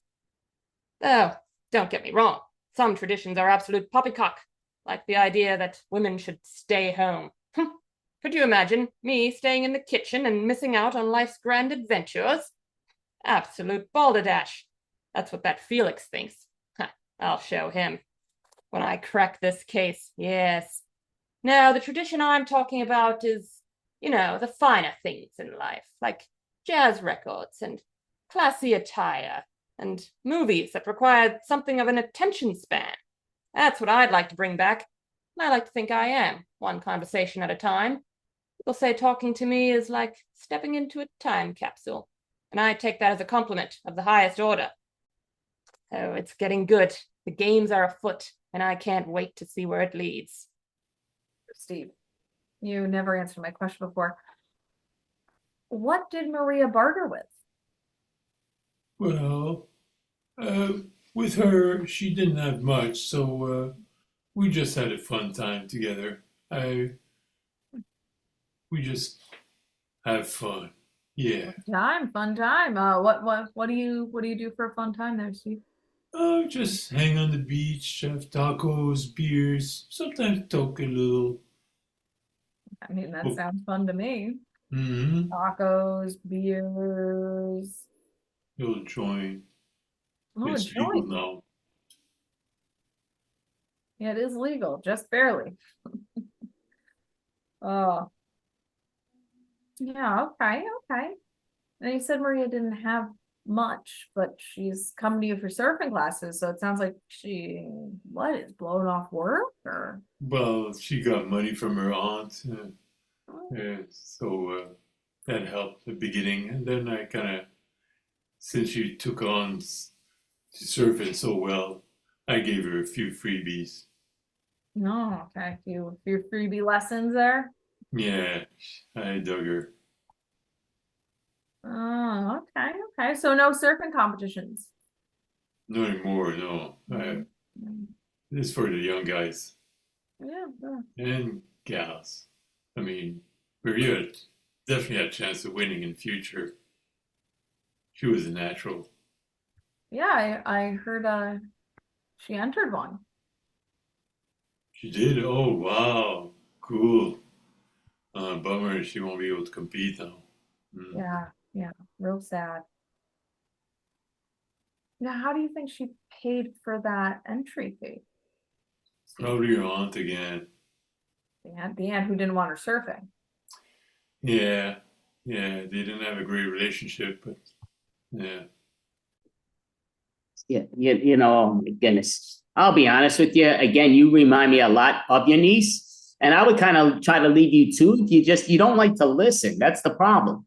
S3: Oh, don't get me wrong. Some traditions are absolute poppycock, like the idea that women should stay home. Could you imagine me staying in the kitchen and missing out on life's grand adventures? Absolute balderdash. That's what that Felix thinks. I'll show him. When I crack this case, yes. Now, the tradition I'm talking about is, you know, the finer things in life, like jazz records and classy attire and movies that require something of an attention span. That's what I'd like to bring back. And I like to think I am, one conversation at a time. People say talking to me is like stepping into a time capsule, and I take that as a compliment of the highest order. Oh, it's getting good. The games are afoot, and I can't wait to see where it leads.
S2: Steve, you never answered my question before. What did Maria barter with?
S8: Well, with her, she didn't have much, so we just had a fun time together. We just have fun. Yeah.
S2: Fun time. What do you do for a fun time there, Steve?
S8: Just hang on the beach, have tacos, beers, sometimes talk a little.
S2: I mean, that sounds fun to me.
S8: Mm-hmm.
S2: Tacos, beers.
S8: You'll join.
S2: Oh,
S8: It's legal now.
S2: Yeah, it is legal, just barely. Oh. Yeah, okay. And you said Maria didn't have much, but she's come to you for surfing classes, so it sounds like she, is blowing off work or?
S8: Well, she got money from her aunt, so that helped at the beginning. And then I kind of, since she took on to surfing so well, I gave her a few freebies.
S2: No, okay. Few freebie lessons there.
S8: Yeah, I dug her.
S2: Oh, okay. So no surfing competitions.
S8: No anymore, no. This is for the young guys
S2: Yeah.
S8: and gals. I mean, Maria definitely had a chance of winning in future. She was a natural.
S2: Yeah, I heard she entered one.
S8: She did? Oh, wow. Cool. Bummer she won't be able to compete now.
S2: Yeah, real sad. Now, how do you think she paid for that entry fee?
S8: Probably your aunt again.
S2: The aunt who didn't want her surfing.
S8: Yeah, they didn't have a great relationship, but yeah.
S5: Yeah, you know, oh my goodness. I'll be honest with you. Again, you remind me a lot of your niece, and I would kind of try to lead you to it. You don't like to listen. That's the problem.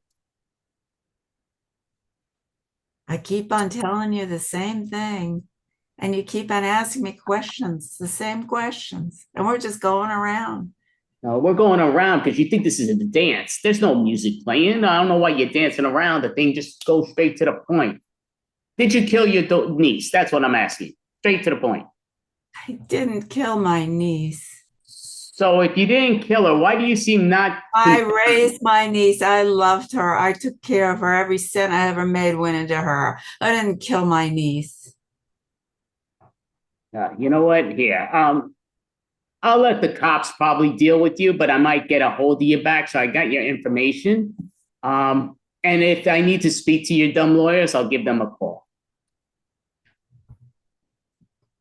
S9: I keep on telling you the same thing, and you keep on asking me questions, the same questions, and we're just going around.
S5: No, we're going around because you think this is a dance. There's no music playing. I don't know why you're dancing around. The thing just goes straight to the point. Did you kill your niece? That's what I'm asking. Straight to the point.
S9: I didn't kill my niece.
S5: So if you didn't kill her, why do you seem not?
S9: I raised my niece. I loved her. I took care of her. Every cent I ever made went into her. I didn't kill my niece.
S5: You know what? Here, I'll let the cops probably deal with you, but I might get a hold of you back. So I got your information. And if I need to speak to your dumb lawyers, I'll give them a call.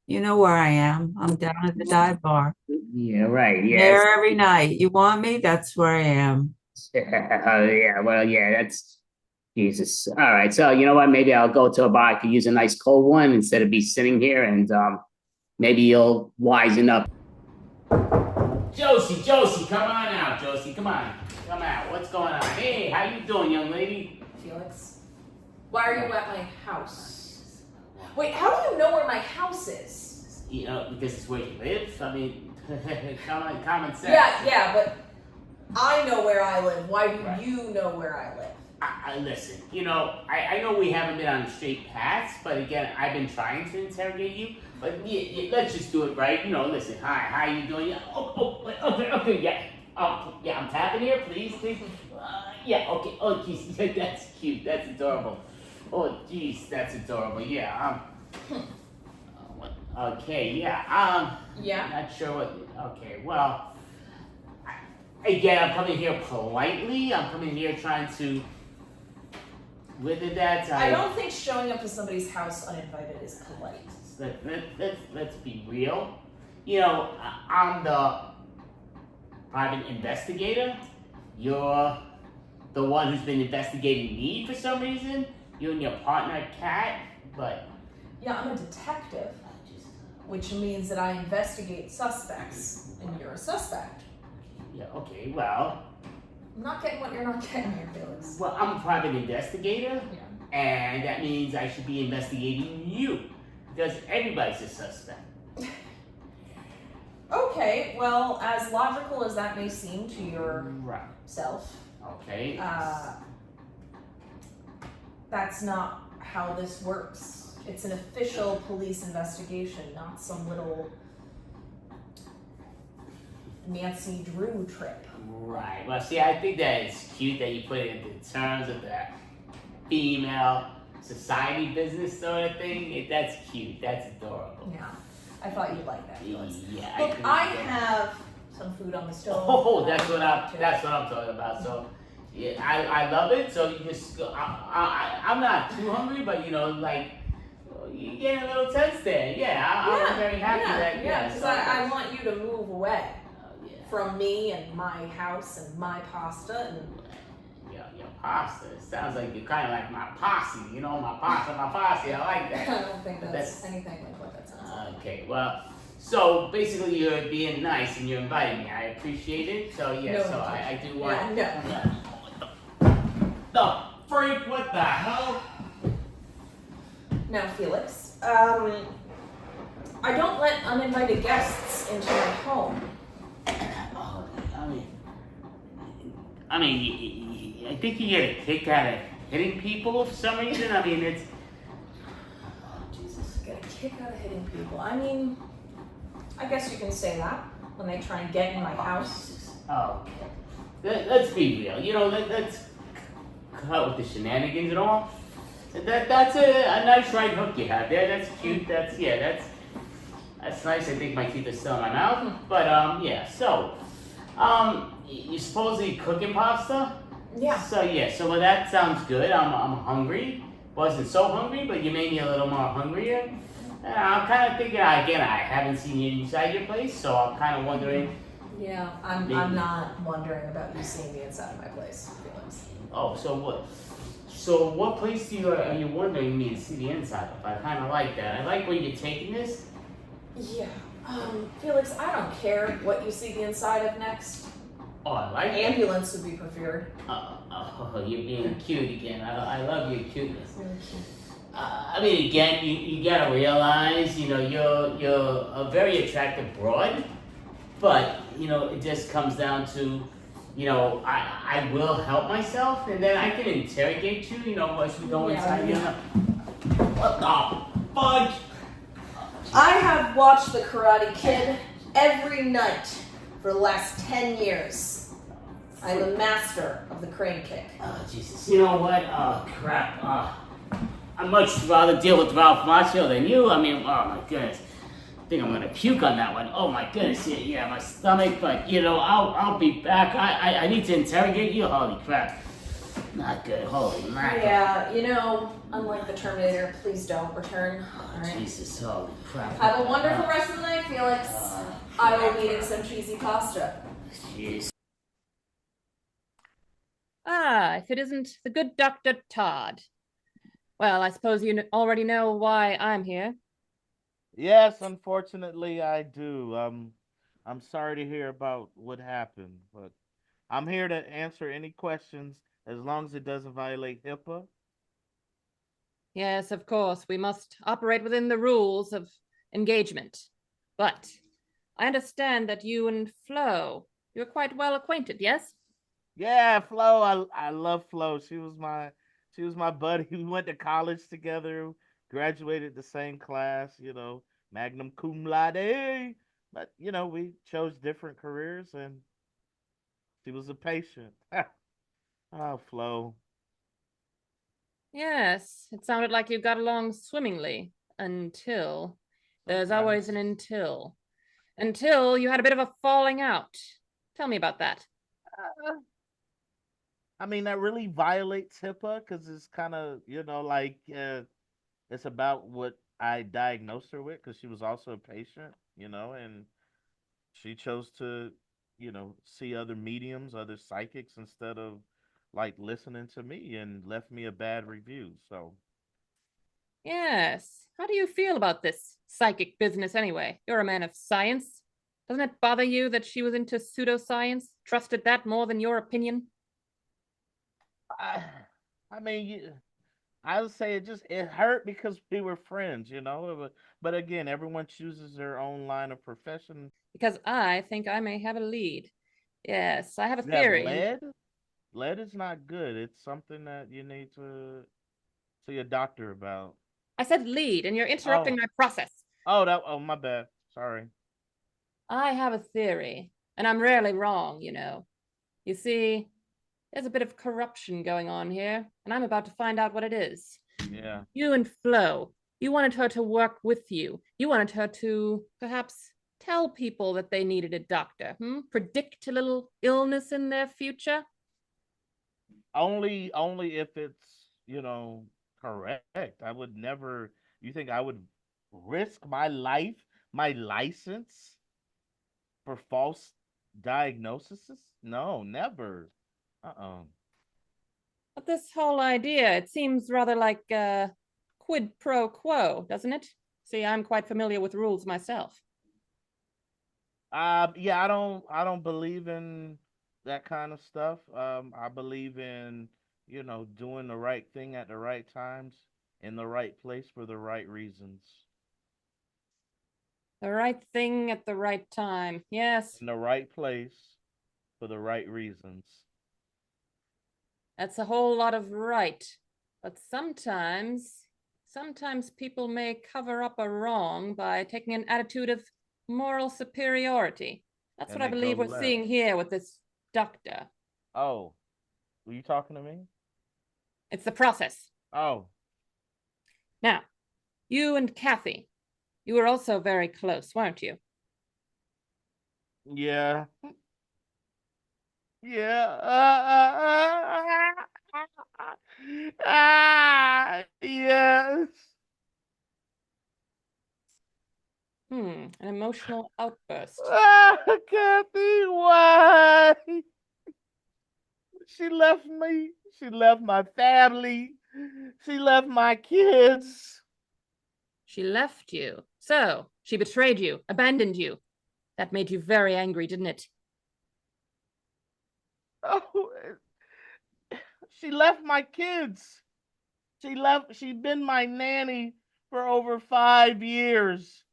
S9: You know where I am. I'm down at the dive bar.
S5: Yeah, right. Yeah.
S9: There every night. You want me? That's where I am.
S5: Yeah. Well, yeah. That's Jesus. All right. So you know what? Maybe I'll go to a bar. I could use a nice cold one instead of be sitting here, and maybe you'll wisen up. Josie, come on out. Josie, come on, come out. What's going on? Hey, how you doing, young lady?
S2: Felix, why are you at my house? Wait, how do you know where my house is?
S5: You know, because it's where you live. I mean, common sense.
S2: Yeah, but I know where I live. Why do you know where I live?
S5: Listen, you know, I know we haven't been on straight paths, but again, I've been trying to interrogate you. But yeah, let's just do it right. You know, listen, hi, how you doing? Yeah, okay, yeah. Yeah, I'm tapping here, please. Yeah, okay. Oh, geez, that's cute. That's adorable. Oh, geez, that's adorable. Yeah. Okay. Yeah.
S2: Yeah.
S5: Not sure what. Okay. Well. Again, I'm coming here politely. I'm coming here trying to. Whether that's.
S2: I don't think showing up to somebody's house uninvited is polite.
S5: Let's be real. You know, I'm the private investigator. You're the one who's been investigating me for some reason. You and your partner, Kat, but...
S2: Yeah, I'm a detective, which means that I investigate suspects, and you're a suspect.
S5: Yeah, okay, well...
S2: I'm not getting what you're not getting here, Felix.
S5: Well, I'm a private investigator,
S2: Yeah.
S5: and that means I should be investigating you, because everybody's a suspect.
S2: Okay, well, as logical as that may seem to yourself,
S5: Okay.
S2: that's not how this works. It's an official police investigation, not some little Nancy Drew trip.
S5: Right. Well, see, I think that it's cute that you put it into terms of that female society business sort of thing. That's cute. That's adorable.
S2: Yeah, I thought you'd like that, Felix.
S5: Yeah.
S2: Look, I have some food on the stove.
S5: Oh, that's what I'm talking about. So, yeah, I love it. So you just, I'm not too hungry, but you know, like, you get a little tense there. Yeah, I'm very happy that.
S2: Yeah, because I want you to move away from me and my house and my pasta and.
S5: Your pasta. It sounds like you're kind of like my posse. You know, my pasta, my posse. I like that.
S2: I don't think that's anything like what that sounds like.
S5: Okay, well. So basically, you're being nice and you're inviting me. I appreciate it. So yeah,
S2: No,
S5: so I do want.
S2: Yeah,
S5: The freak! What the hell?
S2: Now, Felix, I don't let uninvited guests into my home.
S5: Oh, I mean, I think you get a kick out of hitting people for some reason. I mean, it's.
S2: Oh, Jesus, get a kick out of hitting people. I mean, I guess you can say that when they try and get in my house.
S5: Oh, okay. Let's be real. You know, let's cut with the shenanigans and all. That's a nice right hook you have there. That's cute. That's nice. I think my teeth are still in my mouth. But yeah. So, you supposedly cooking pasta?
S2: Yeah.
S5: So well, that sounds good. I'm hungry. Wasn't so hungry, but you made me a little more hungrier. And I'm kind of thinking again. I haven't seen you inside your place, so I'm kind of wondering.
S2: Yeah, I'm not wondering about you seeing me inside of my place, Felix.
S5: Oh, so what? So what place are you wondering me to see the inside of? I kind of like that. I like where you're taking this.
S2: Yeah. Felix, I don't care what you see the inside of next.
S5: Oh, I like it.
S2: Ambulance would be preferred.
S5: Oh, you're being cute again. I love your cuteness.
S2: Really cute.
S5: I mean, again, you gotta realize, you know, you're a very attractive broad, but it just comes down to, I will help myself, and then I can interrogate you, once we go inside. What the fudge?
S2: I have watched The Karate Kid every night for the last 10 years. I'm a master of the crane kick.
S5: Oh, Jesus. You know what? Oh, crap. I'd much rather deal with Ralph Macchio than you. I mean, oh, my goodness. I think I'm going to puke on that one. Oh, my goodness. Yeah, my stomach. But, I'll be back. I need to interrogate you. Holy crap. Not good. Holy mackerel.
S2: Yeah, unlike the Terminator, please don't return.
S5: Oh,
S2: All right.
S5: Jesus. Holy crap.
S2: Have a wonderful rest of the night, Felix. I will be eating some cheesy pasta.
S5: Jeez.
S3: Ah, if it isn't the good Dr. Todd. Well, I suppose you already know why I'm here.
S7: Yes, unfortunately, I do. I'm sorry to hear about what happened, but I'm here to answer any questions as long as it doesn't violate HIPAA.
S3: Yes, of course, we must operate within the rules of engagement. But I understand that you and Flo, you're quite well acquainted, yes?
S7: Yeah, Flo, I love Flo. She was my buddy. We went to college together, graduated the same class, magna cum laude. But we chose different careers, and she was a patient. Oh, Flo.
S3: Yes, it sounded like you got along swimmingly until there's always an until. Until you had a bit of a falling out. Tell me about that.
S7: I mean, that really violates HIPAA because it's kind of, it's about what I diagnosed her with because she was also a patient, and she chose to, see other mediums, other psychics instead of like listening to me and left me a bad review. So,
S3: Yes. How do you feel about this psychic business anyway? You're a man of science. Doesn't it bother you that she was into pseudoscience? Trusted that more than your opinion?
S7: I mean, I would say it hurt because we were friends, But again, everyone chooses their own line of profession.
S3: Because I think I may have a lead. Yes, I have a
S7: You have
S3: theory.
S7: lead. Lead is not good. It's something that you need to see a doctor about.
S3: I said lead, and you're interrupting my process.
S7: Oh, my bad. Sorry.
S3: I have a theory, and I'm rarely wrong, You see, there's a bit of corruption going on here, and I'm about to find out what it is.
S7: Yeah.
S3: You and Flo, you wanted her to work with you. You wanted her to perhaps tell people that they needed a doctor, predict a little illness in their future.
S7: Only if it's, correct. I would never. You think I would risk my life, my license for false diagnoses? No, never. Uh-uh.
S3: But this whole idea, it seems rather like quid pro quo, doesn't it? See, I'm quite familiar with rules myself.
S7: Yeah, I don't believe in that kind of stuff. I believe in, doing the right thing at the right times in the right place for the right reasons.
S3: The right thing at the right time. Yes.
S7: In the right place for the right reasons.
S3: That's a whole lot of right. But sometimes people may cover up a wrong by taking an attitude of moral superiority. That's
S7: And
S3: what I
S7: they
S3: believe
S7: go
S3: we're
S7: left.
S3: seeing here with this doctor.
S7: Oh, were you talking to me?
S3: It's the process.
S7: Oh,
S3: Now, you and Kathy, you were also very close, weren't you?
S7: yeah. Yeah. Yes.
S3: An emotional outburst.
S7: Kathy, why? She left me. She left my family. She left my kids.
S3: She left you. So, she betrayed you, abandoned you. That made you very angry, didn't it?
S7: Oh, she left my kids. She'd been my nanny for over 5 years.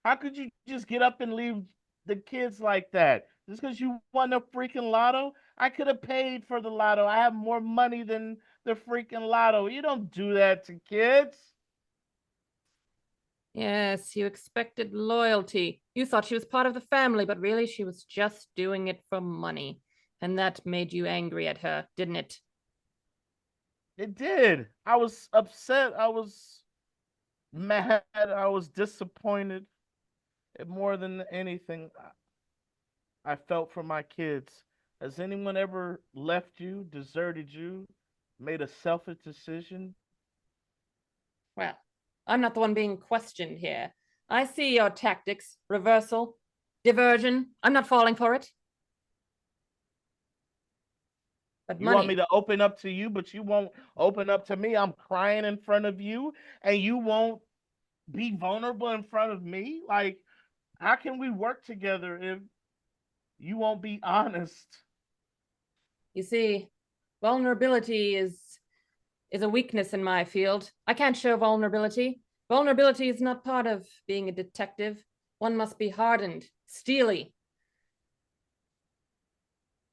S7: How could you just get up and leave the kids like that. Just because you won the freaking lotto, I could have paid for the lotto. I have more money than the freaking lotto. You don't do that to kids.
S3: Yes, you expected loyalty. You thought she was part of the family, but really she was just doing it for money. And that made you angry at her, didn't it?
S7: It did. I was upset. I was mad. I was disappointed. And more than anything, I felt for my kids. Has anyone ever left you, deserted you, made a selfish decision?
S3: Well, I'm not the one being questioned here. I see your tactics, reversal, diversion. I'm not falling for it. But
S7: You want
S3: money.
S7: me to open up to you, but you won't open up to me? I'm crying in front of you, and you won't be vulnerable in front of me? Like, how can we work together if you won't be honest?
S3: You see, vulnerability is a weakness in my field. I can't show vulnerability. Vulnerability is not part of being a detective. One must be hardened, steely.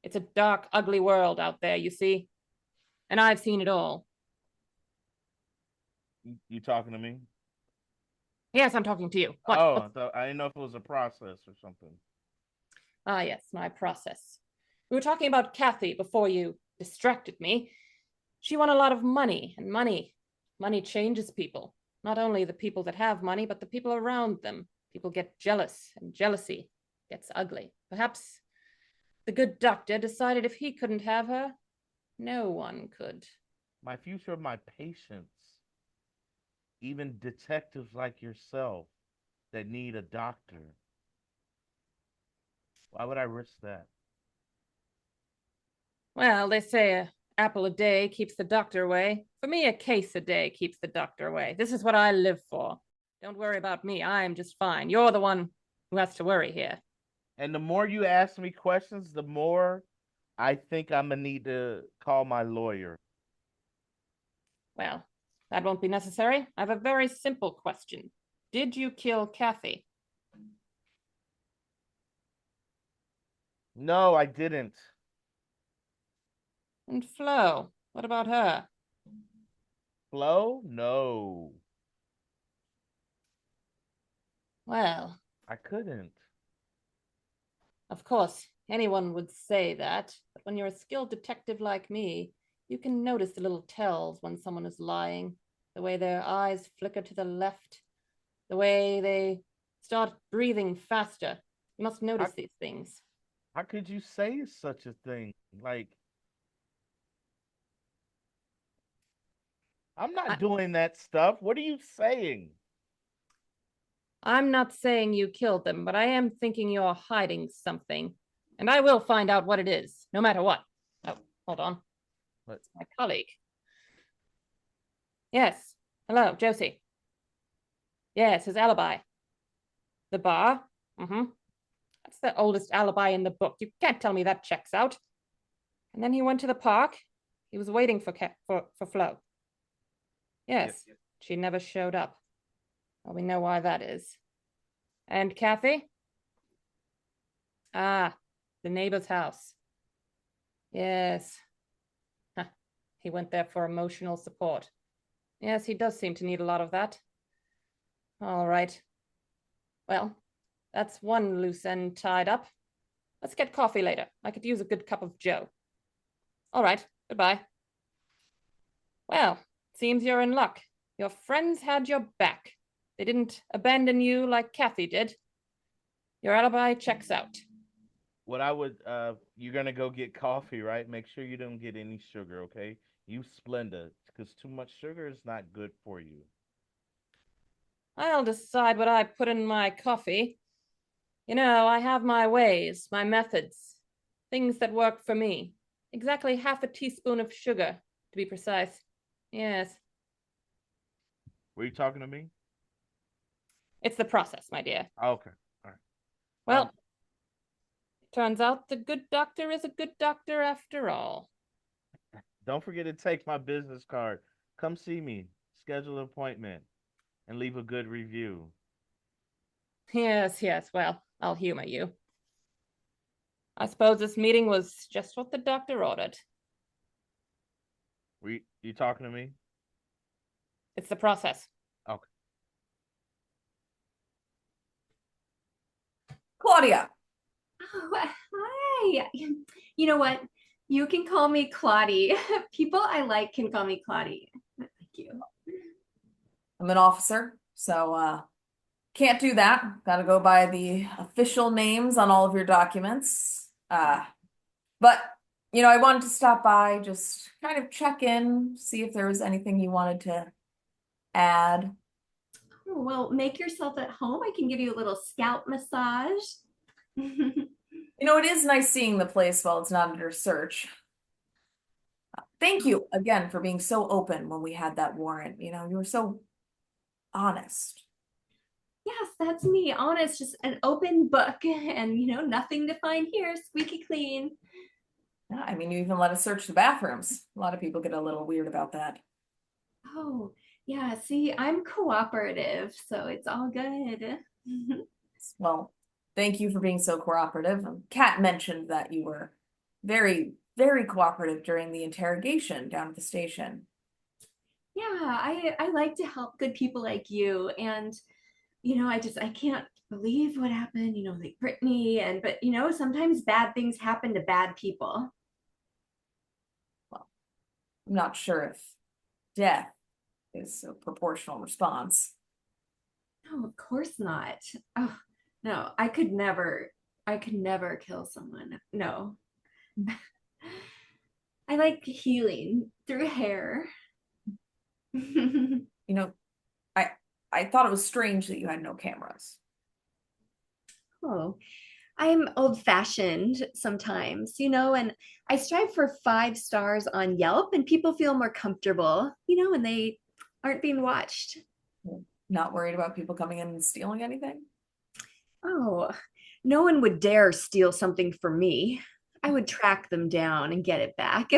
S3: It's a dark, ugly world out there, you see. And I've seen it all.
S7: You talking to me?
S3: Yes, I'm talking to you. What?
S7: Oh, I didn't know if it was a process or something.
S3: Ah, yes, my process. We were talking about Kathy before you distracted me. She won a lot of money, and money changes people. Not only the people that have money, but the people around them. People get jealous, and jealousy gets ugly. Perhaps the good doctor decided if he couldn't have her, no one could.
S7: My future of my patients, even detectives like yourself that need a doctor. Why would I risk that?
S3: Well, they say a apple a day keeps the doctor away. For me, a case a day keeps the doctor away. This is what I live for. Don't worry about me. I'm just fine. You're the one who has to worry here.
S7: And the more you ask me questions, the more I think I'm gonna need to call my lawyer.
S3: Well, that won't be necessary. I have a very simple question. Did you kill Kathy?
S7: No, I didn't.
S3: And Flo, what about her?
S7: Flo? No,
S3: Well,
S7: I couldn't.
S3: of course, anyone would say that, but when you're a skilled detective like me, you can notice the little tells when someone is lying, the way their eyes flicker to the left, the way they start breathing faster. You must notice these things.
S7: How could you say such a thing? Like, I'm not doing that stuff. What are you saying?
S3: I'm not saying you killed them, but I am thinking you're hiding something. And I will find out what it is, no matter what. Oh, hold on. It's my colleague. Yes. Hello, Josie. Yes, his alibi. The bar? Mm-hmm. That's the oldest alibi in the book. You can't tell me that checks out. And then he went to the park. He was waiting for Flo. Yes, she never showed up. Well, we know why that is. And Kathy? Ah, the neighbor's house. Yes. Huh. He went there for emotional support. Yes, he does seem to need a lot of that. All right. Well, that's one loose end tied up. Let's get coffee later. I could use a good cup of joe. All right, goodbye. Well, seems you're in luck. Your friends had your back. They didn't abandon you like Kathy did. Your alibi checks out.
S7: What I would, you're gonna go get coffee, right? Make sure you don't get any sugar, okay? You Splenda, because too much sugar is not good for you.
S3: I'll decide what I put in my coffee. You know, I have my ways, my methods, things that work for me. Exactly half a teaspoon of sugar, to be precise. Yes.
S7: Were you talking to me?
S3: It's the process, my dear.
S7: Okay. All right.
S3: Well, turns out the good doctor is a good doctor after all.
S7: Don't forget to take my business card. Come see me, schedule an appointment, and leave a good review.
S3: Yes, well, I'll humor you. I suppose this meeting was just what the doctor ordered.
S7: You talking to me?
S3: It's the process.
S7: Okay.
S2: Claudia.
S10: Oh, hi. You know what? You can call me Claudie. People I like can call me Claudie. Thank you.
S2: I'm an officer, so can't do that. Gotta go by the official names on all of your documents. But I wanted to stop by, just kind of check in, see if there was anything you wanted to add.
S10: Oh, well, make yourself at home. I can give you a little scalp massage.
S2: It is nice seeing the place while it's not under search. Thank you again for being so open when we had that warrant. You were so honest.
S10: Yes, that's me. Honest, just an open book, and nothing to find here. Squeaky clean.
S2: Yeah, I mean, you even let us search the bathrooms. A lot of people get a little weird about that.
S10: Oh, yeah. See, I'm cooperative, so it's all good.
S2: Well, thank you for being so cooperative. Kat mentioned that you were very, very cooperative during the interrogation down at the station.
S10: Yeah, I like to help good people like you, and I can't believe what happened. Like Brittany, but sometimes bad things happen to bad people.
S2: Well, I'm not sure if death is a proportional response.
S10: No, of course not. Oh, no, I could never kill someone. No. I like healing through hair.
S2: I thought it was strange that you had no cameras.
S10: Oh, I'm old-fashioned sometimes, and I strive for 5 stars on Yelp, and people feel more comfortable, when they aren't being watched.
S2: Not worried about people coming in and stealing anything?
S10: Oh, no one would dare steal something from me. I would track them down and get it back.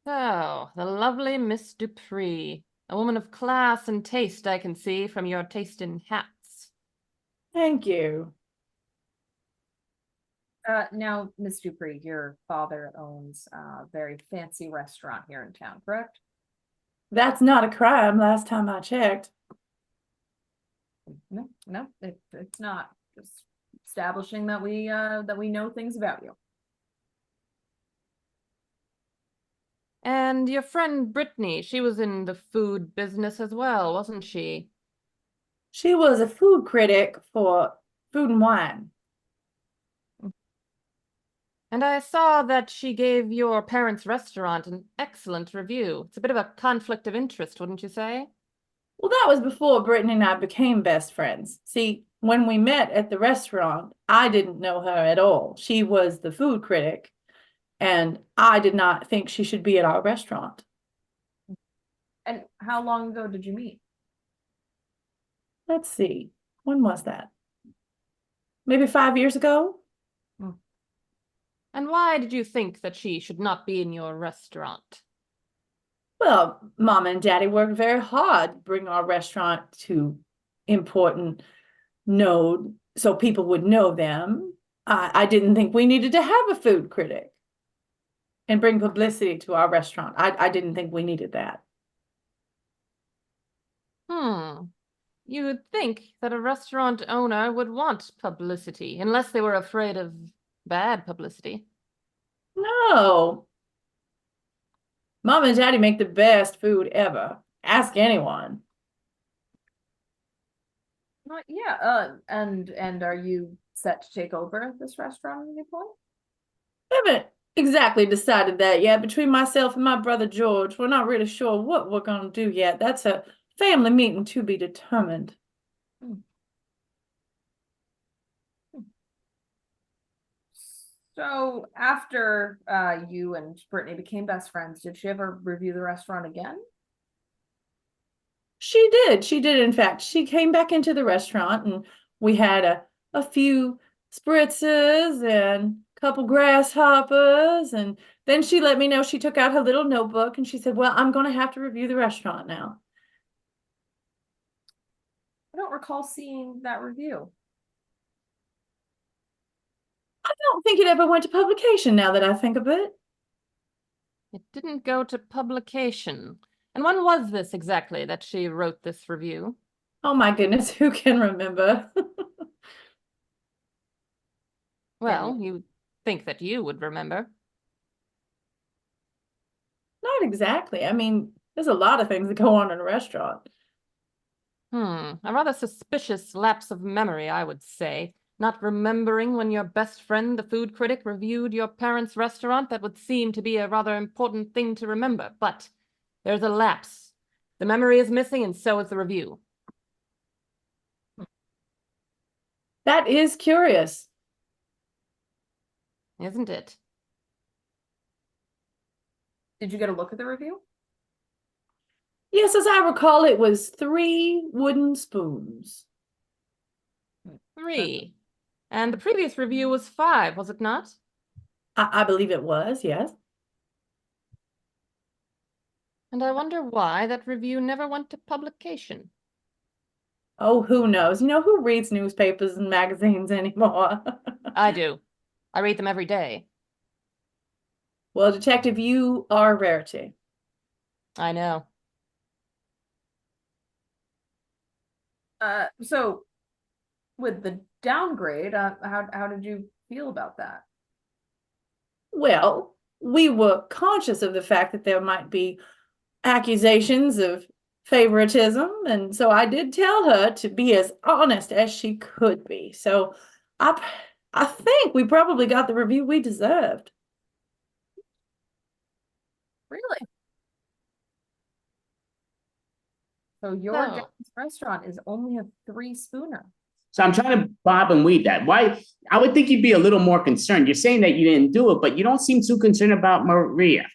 S3: Oh, the lovely Miss Dupree. A woman of class and taste, I can see from your taste in hats.
S1: Thank you.
S2: Now, Miss Dupree, your father owns a very fancy restaurant here in town, correct?
S1: That's not a crime last time I checked.
S2: No, it's not. Just establishing that we know things about you.
S3: And your friend Brittany, she was in the food business as well, wasn't she?
S1: She was a food critic for Food and Wine.
S3: And I saw that she gave your parents' restaurant an excellent review. It's a bit of a conflict of interest, wouldn't you say?
S1: Well, that was before Brittany and I became best friends. See, when we met at the restaurant, I didn't know her at all. She was the food critic, and I did not think she should be at our restaurant.
S2: And how long ago did you meet?
S1: Let's see. When was that? Maybe 5 years ago?
S3: And why did you think that she should not be in your restaurant?
S1: Well, Mama and Daddy worked very hard to bring our restaurant to important node so people would know them. I didn't think we needed to have a food critic and bring publicity to our restaurant. I didn't think we needed that.
S3: You would think that a restaurant owner would want publicity, unless they were afraid of bad publicity.
S1: No. Mom and Daddy make the best food ever. Ask anyone.
S2: And are you set to take over this restaurant at any point?
S1: I haven't exactly decided that yet. Between myself and my brother George, we're not really sure what we're going to do yet. That's a family meeting to be determined.
S2: So after you and Brittany became best friends, did she ever review the restaurant again?
S1: She did. She did, in fact. She came back into the restaurant and we had a few spritzes and a couple grasshoppers. And then she let me know she took out her little notebook and she said, well, I'm going to have to review the restaurant now.
S2: I don't recall seeing that review.
S1: I don't think it ever went to publication now that I think of it.
S3: It didn't go to publication. And when was this exactly that she wrote this review?
S1: Oh my goodness, who can remember?
S3: Well, you think that you would remember.
S1: Not exactly. I mean, there's a lot of things that go on in a restaurant.
S3: A rather suspicious lapse of memory, I would say. Not remembering when your best friend, the food critic, reviewed your parents' restaurant, that would seem to be a rather important thing to remember. But there's a lapse. The memory is missing, and so is the review.
S1: That is curious.
S3: Isn't it?
S2: Did you get a look at the review?
S1: Yes, as I recall, it was 3 wooden spoons.
S3: 3. And the previous review was 5, was it not?
S1: I believe it was, yes.
S3: And I wonder why that review never went to publication.
S1: Oh, who knows? You know, who reads newspapers and magazines anymore?
S3: I do. I read them every day.
S1: Well, Detective, you are a rarity.
S3: I know.
S2: So with the downgrade, how did you feel about that?
S1: Well, we were conscious of the fact that there might be accusations of favoritism, and so I did tell her to be as honest as she could be. So I think we probably got the review we deserved.
S2: Really? So your
S3: No.
S2: dad's restaurant is only a 3-spooner.
S5: So I'm trying to bob and weave that. Why? I would think you'd be a little more concerned. You're saying that you didn't do it, but you don't seem too concerned about Maria.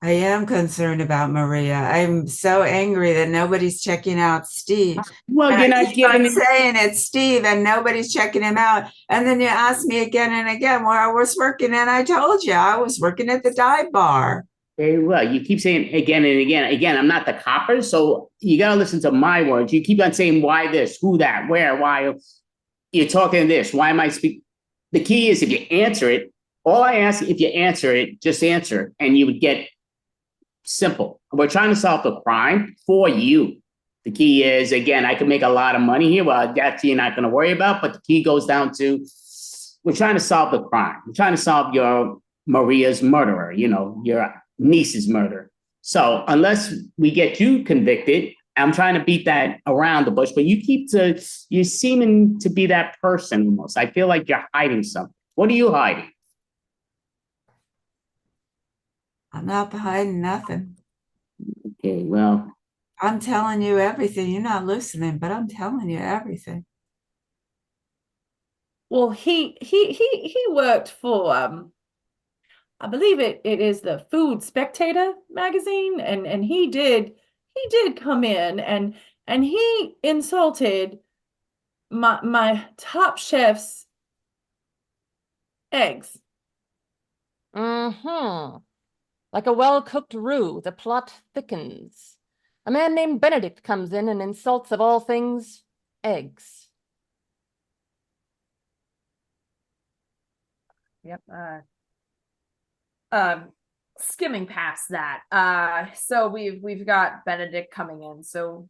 S9: I am concerned about Maria. I'm so angry that nobody's checking out Steve.
S5: Well,
S9: And
S5: you're
S9: I
S5: not
S9: keep on
S5: giving it.
S9: saying it's Steve and nobody's checking him out. And then you ask me again and again where I was working, and I told you I was working at the dive bar.
S5: Very well. You keep saying again and again. Again, I'm not the copper, so you got to listen to my words. You keep on saying why this, who that, where, why. You're talking this. Why am I speaking? The key is if you answer it, all I ask, if you answer it, just answer it, and you would get simple. We're trying to solve the crime for you. The key is, again, I can make a lot of money here. Well, that's you're not going to worry about, but the key goes down to we're trying to solve the crime. We're trying to solve your Maria's murderer, your niece's murder. So unless we get you convicted, I'm trying to beat that around the bush, but you're seeming to be that person almost. I feel like you're hiding something. What are you hiding?
S9: I'm not hiding nothing.
S5: Okay, well,
S9: I'm telling you everything. You're not listening, but I'm telling you everything.
S1: Well, he worked for I believe it is the Food Spectator magazine, and he did come in and he insulted my top chef's eggs.
S3: Like a well-cooked roux, the plot thickens. A man named Benedict comes in and insults, of all things, eggs.
S2: Yep. Skimming past that. So we've got Benedict coming in. So,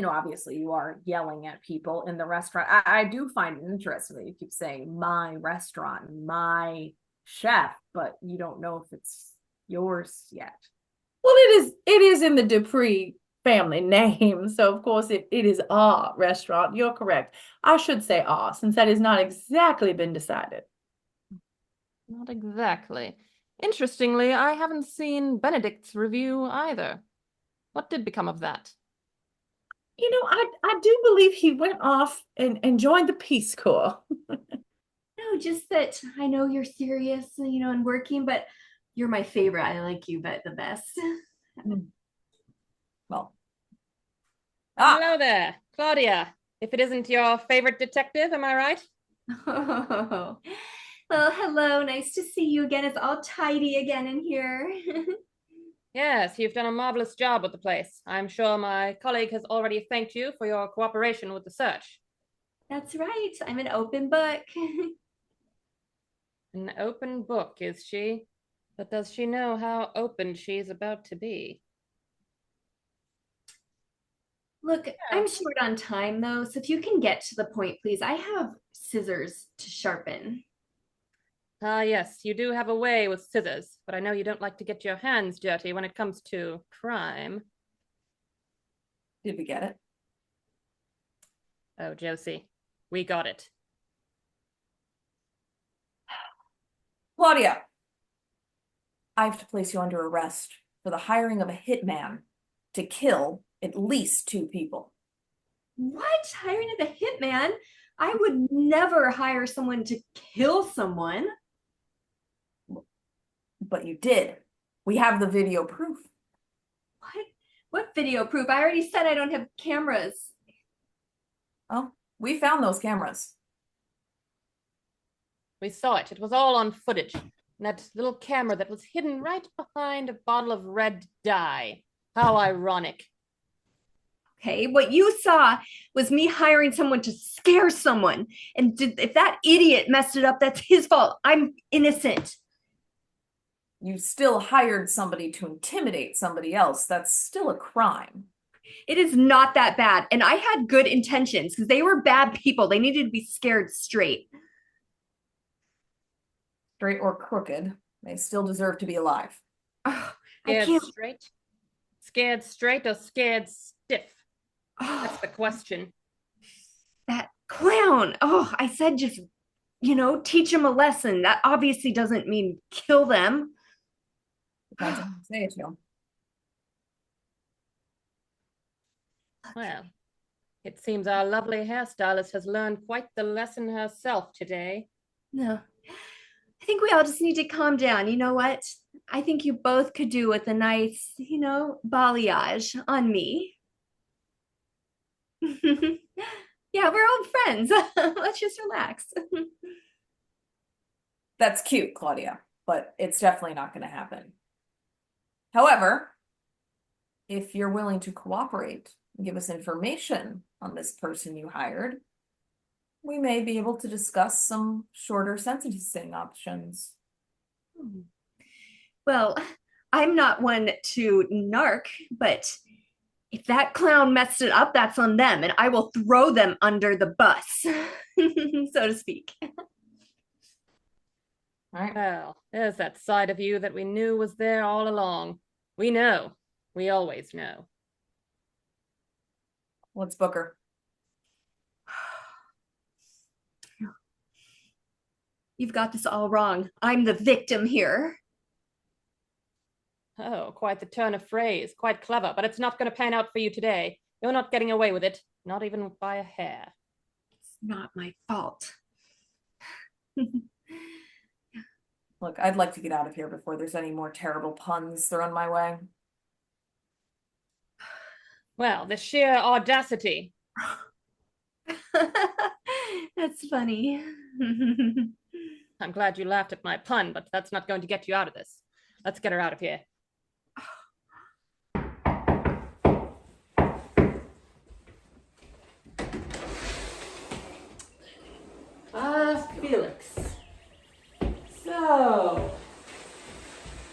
S2: obviously you are yelling at people in the restaurant. I do find it interesting that you keep saying my restaurant, my chef, but you don't know if it's yours yet.
S1: Well, it is in the Dupree family name, so of course it is our restaurant. You're correct. I should say our, since that has not exactly been decided.
S3: Not exactly. Interestingly, I haven't seen Benedict's review either. What did become of that?
S1: I do believe he went off and joined the Peace Corps.
S10: No, just that I know you're serious, and working, but you're my favorite. I like you, but the best.
S2: Well.
S3: Hello there, Claudia. If it isn't your favorite detective, am I right?
S10: Oh. Well, hello. Nice to see you again. It's all tidy again in here.
S3: Yes, you've done a marvelous job with the place. I'm sure my colleague has already thanked you for your cooperation with the search.
S10: That's right. I'm an open book.
S3: An open book, is she? But does she know how open she's about to be?
S10: Look, I'm short on time though, so if you can get to the point, please. I have scissors to sharpen.
S3: Ah, yes, you do have a way with scissors, but I know you don't like to get your hands dirty when it comes to crime.
S2: Did we get it?
S3: Oh, Josie, we got it.
S2: Claudia, I have to place you under arrest for the hiring of a hitman to kill at least 2 people.
S10: What? Hiring of a hitman? I would never hire someone to kill someone.
S2: But you did. We have the video proof.
S10: What? What video proof? I already said I don't have cameras.
S2: Oh, we found those cameras.
S3: We saw it. It was all on footage. And that little camera that was hidden right behind a bottle of red dye. How ironic.
S10: Okay, what you saw was me hiring someone to scare someone. And if that idiot messed it up, that's his fault. I'm innocent.
S2: You still hired somebody to intimidate somebody else. That's still a crime.
S10: It is not that bad. And I had good intentions because they were bad people. They needed to be scared straight.
S2: Straight or crooked, they still deserve to be alive.
S10: Oh,
S3: Scared straight? Scared straight or scared stiff? That's the question.
S10: That clown. Oh, I said just, teach them a lesson. That obviously doesn't mean kill them.
S2: Depends on who you say it to.
S3: Well, it seems our lovely hairstylist has learned quite the lesson herself today.
S10: No. I think we all just need to calm down. You know what? I think you both could do with a nice, balayage on me. Yeah, we're old friends. Let's just relax.
S2: That's cute, Claudia, but it's definitely not going to happen. However, if you're willing to cooperate and give us information on this person you hired, we may be able to discuss some shorter sentencing options.
S10: Well, I'm not one to narc, but if that clown messed it up, that's on them, and I will throw them under the bus, so to speak.
S2: All right.
S3: Well, there's that side of you that we knew was there all along. We know. We always know.
S2: Let's book her.
S10: You've got this all wrong. I'm the victim here.
S3: Oh, quite the turn of phrase. Quite clever, but it's not going to pan out for you today. You're not getting away with it, not even by a hair.
S10: It's not my fault.
S2: Look, I'd like to get out of here before there's any more terrible puns thrown my way.
S3: Well, the sheer audacity.
S10: That's funny.
S3: I'm glad you laughed at my pun, but that's not going to get you out of this. Let's get her out of here. Felix. So,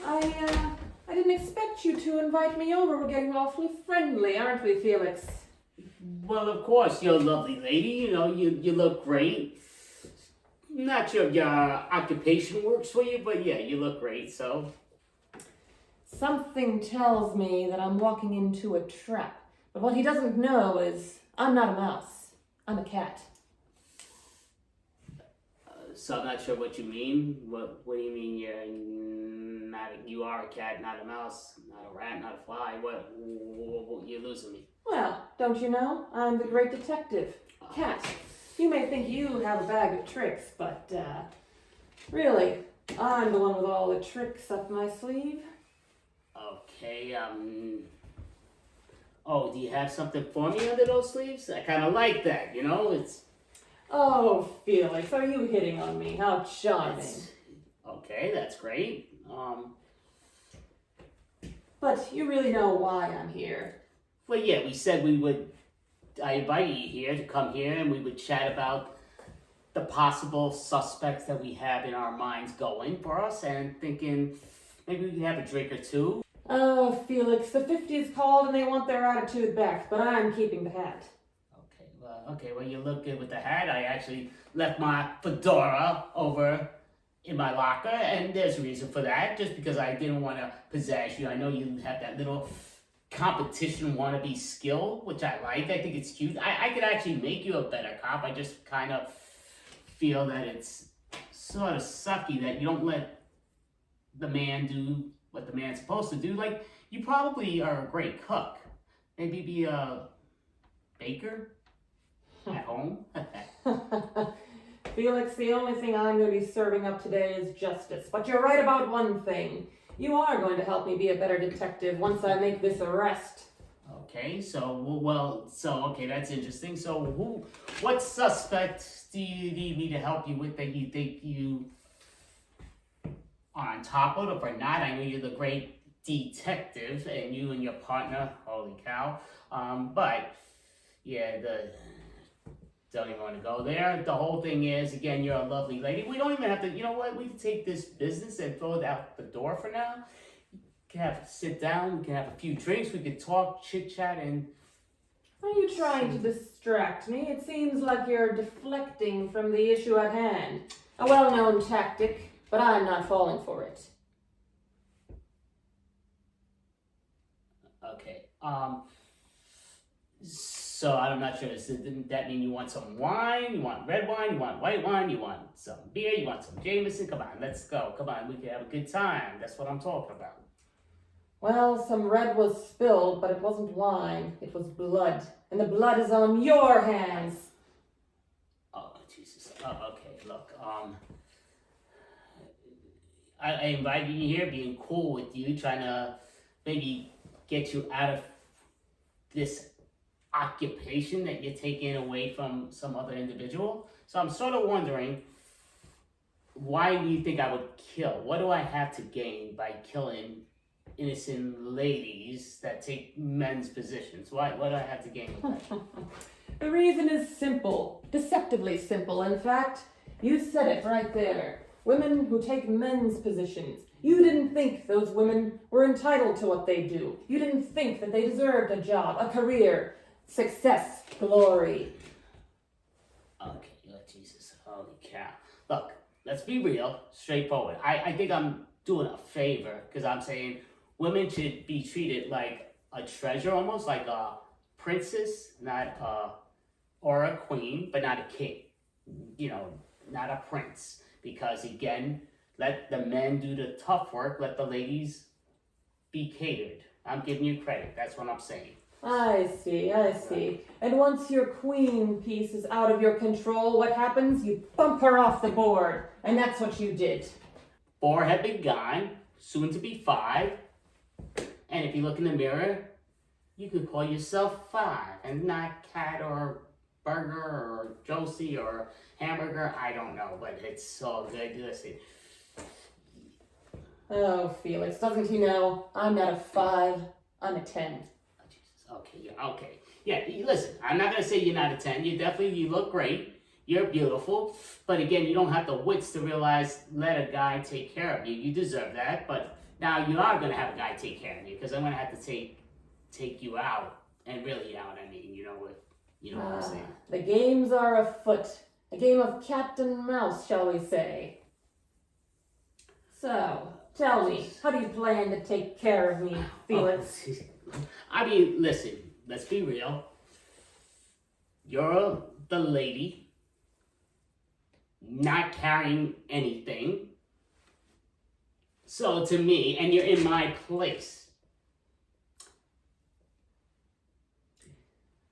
S3: I didn't expect you to invite me over. We're getting awfully friendly, aren't we, Felix?
S5: Well, of course, you're a lovely lady. You look great. Not sure if your occupation works for you, but yeah, you look great, so.
S3: Something tells me that I'm walking into a trap. But what he doesn't know is I'm not a mouse. I'm a cat.
S5: So I'm not sure what you mean. What do you mean? You are a cat, not a mouse, not a rat, not a fly. What you're losing me.
S3: Well, don't you know? I'm the great detective, Cat. You may think you have a bag of tricks, but really, I'm the one with all the tricks up my sleeve.
S5: Okay, oh, do you have something for me under those sleeves? I kind of like that, it's...
S3: Oh, Felix, are you hitting on me? How charming.
S5: Okay, that's great.
S3: But but you really know why I'm here.
S5: Well, yeah, we said I invited you here to come here and we would chat about the possible suspects that we have in our minds going for us and thinking maybe we could have a drink or two.
S3: Oh, Felix, the 50s called and they want their attitude back, but I'm keeping the hat.
S5: Okay, well, you look good with the hat. I actually left my fedora over in my locker, and there's a reason for that, just because I didn't want to possess you. I know you have that little competition wannabe skill, which I like. I think it's cute. I could actually make you a better cop. I just kind of feel that it's sort of sucky that you don't let the man do what the man's supposed to do. Like, you probably are a great cook. Maybe be a baker at home.
S3: Felix, the only thing I'm going to be serving up today is justice. But you're right about one thing. You are going to help me be a better detective once I make this arrest.
S5: Okay, okay, that's interesting. So what suspect do you need me to help you with that you think you are on top of, or not? I know you're the great detective, and you and your partner, holy cow. But yeah, don't even want to go there. The whole thing is, again, you're a lovely lady. We don't even have to, you know what? We can take this business and throw it out the door for now. We can sit down, we can have a few drinks, we can talk, chit-chat, and...
S3: Are you trying to distract me? It seems like you're deflecting from the issue at hand. A well-known tactic, but I'm not falling for it.
S5: Okay, so I'm not sure. Does that mean you want some wine? You want red wine? You want white wine? You want some beer? You want some Jameson? Come on, let's go. Come on, we can have a good time. That's what I'm talking about.
S3: Well, some red was spilled, but it wasn't wine. It was blood. And the blood is on your hands.
S5: Oh, Jesus. Oh, okay, look, I invited you here, being cool with you, trying to maybe get you out of this occupation that you're taking away from some other individual. So I'm sort of wondering, why do you think I would kill? What do I have to gain by killing innocent ladies that take men's positions? What do I have to gain with that?
S3: The reason is simple. Deceptively simple, in fact. You said it right there. Women who take men's positions. You didn't think those women were entitled to what they do. You didn't think that they deserved a job, a career, success, glory.
S5: Okay, oh, Jesus, holy cow. Look, let's be real, straightforward. I think I'm doing a favor, because I'm saying women should be treated like a treasure, almost like a princess, or a queen, but not a king. You know, not a prince. Because again, let the men do the tough work, let the ladies be catered. I'm giving you credit, that's what I'm saying.
S3: I see. And once your queen piece is out of your control, what happens? You bump her off the board. And that's what you did.
S5: 4 have been gone, soon to be 5. And if you look in the mirror, you could call yourself 5 and not Cat or Burger or Josie or Hamburger. I don't know, but it's all good. Listen.
S3: Oh, Felix, doesn't he know? I'm not a 5, I'm a 10.
S5: Oh, Jesus. Okay. Yeah, listen, I'm not going to say you're not a 10. You look great. You're beautiful. But again, you don't have the wits to realize, let a guy take care of you. You deserve that. But now you are going to have a guy take care of you, because I'm going to have to take you out. And really out, I mean, you know what I'm saying.
S3: The games are afoot. A game of cat and mouse, shall we say. So, tell me, how do you plan to take care of me, Felix?
S5: I mean, listen, let's be real. You're the lady, not carrying anything. So to me, and you're in my place.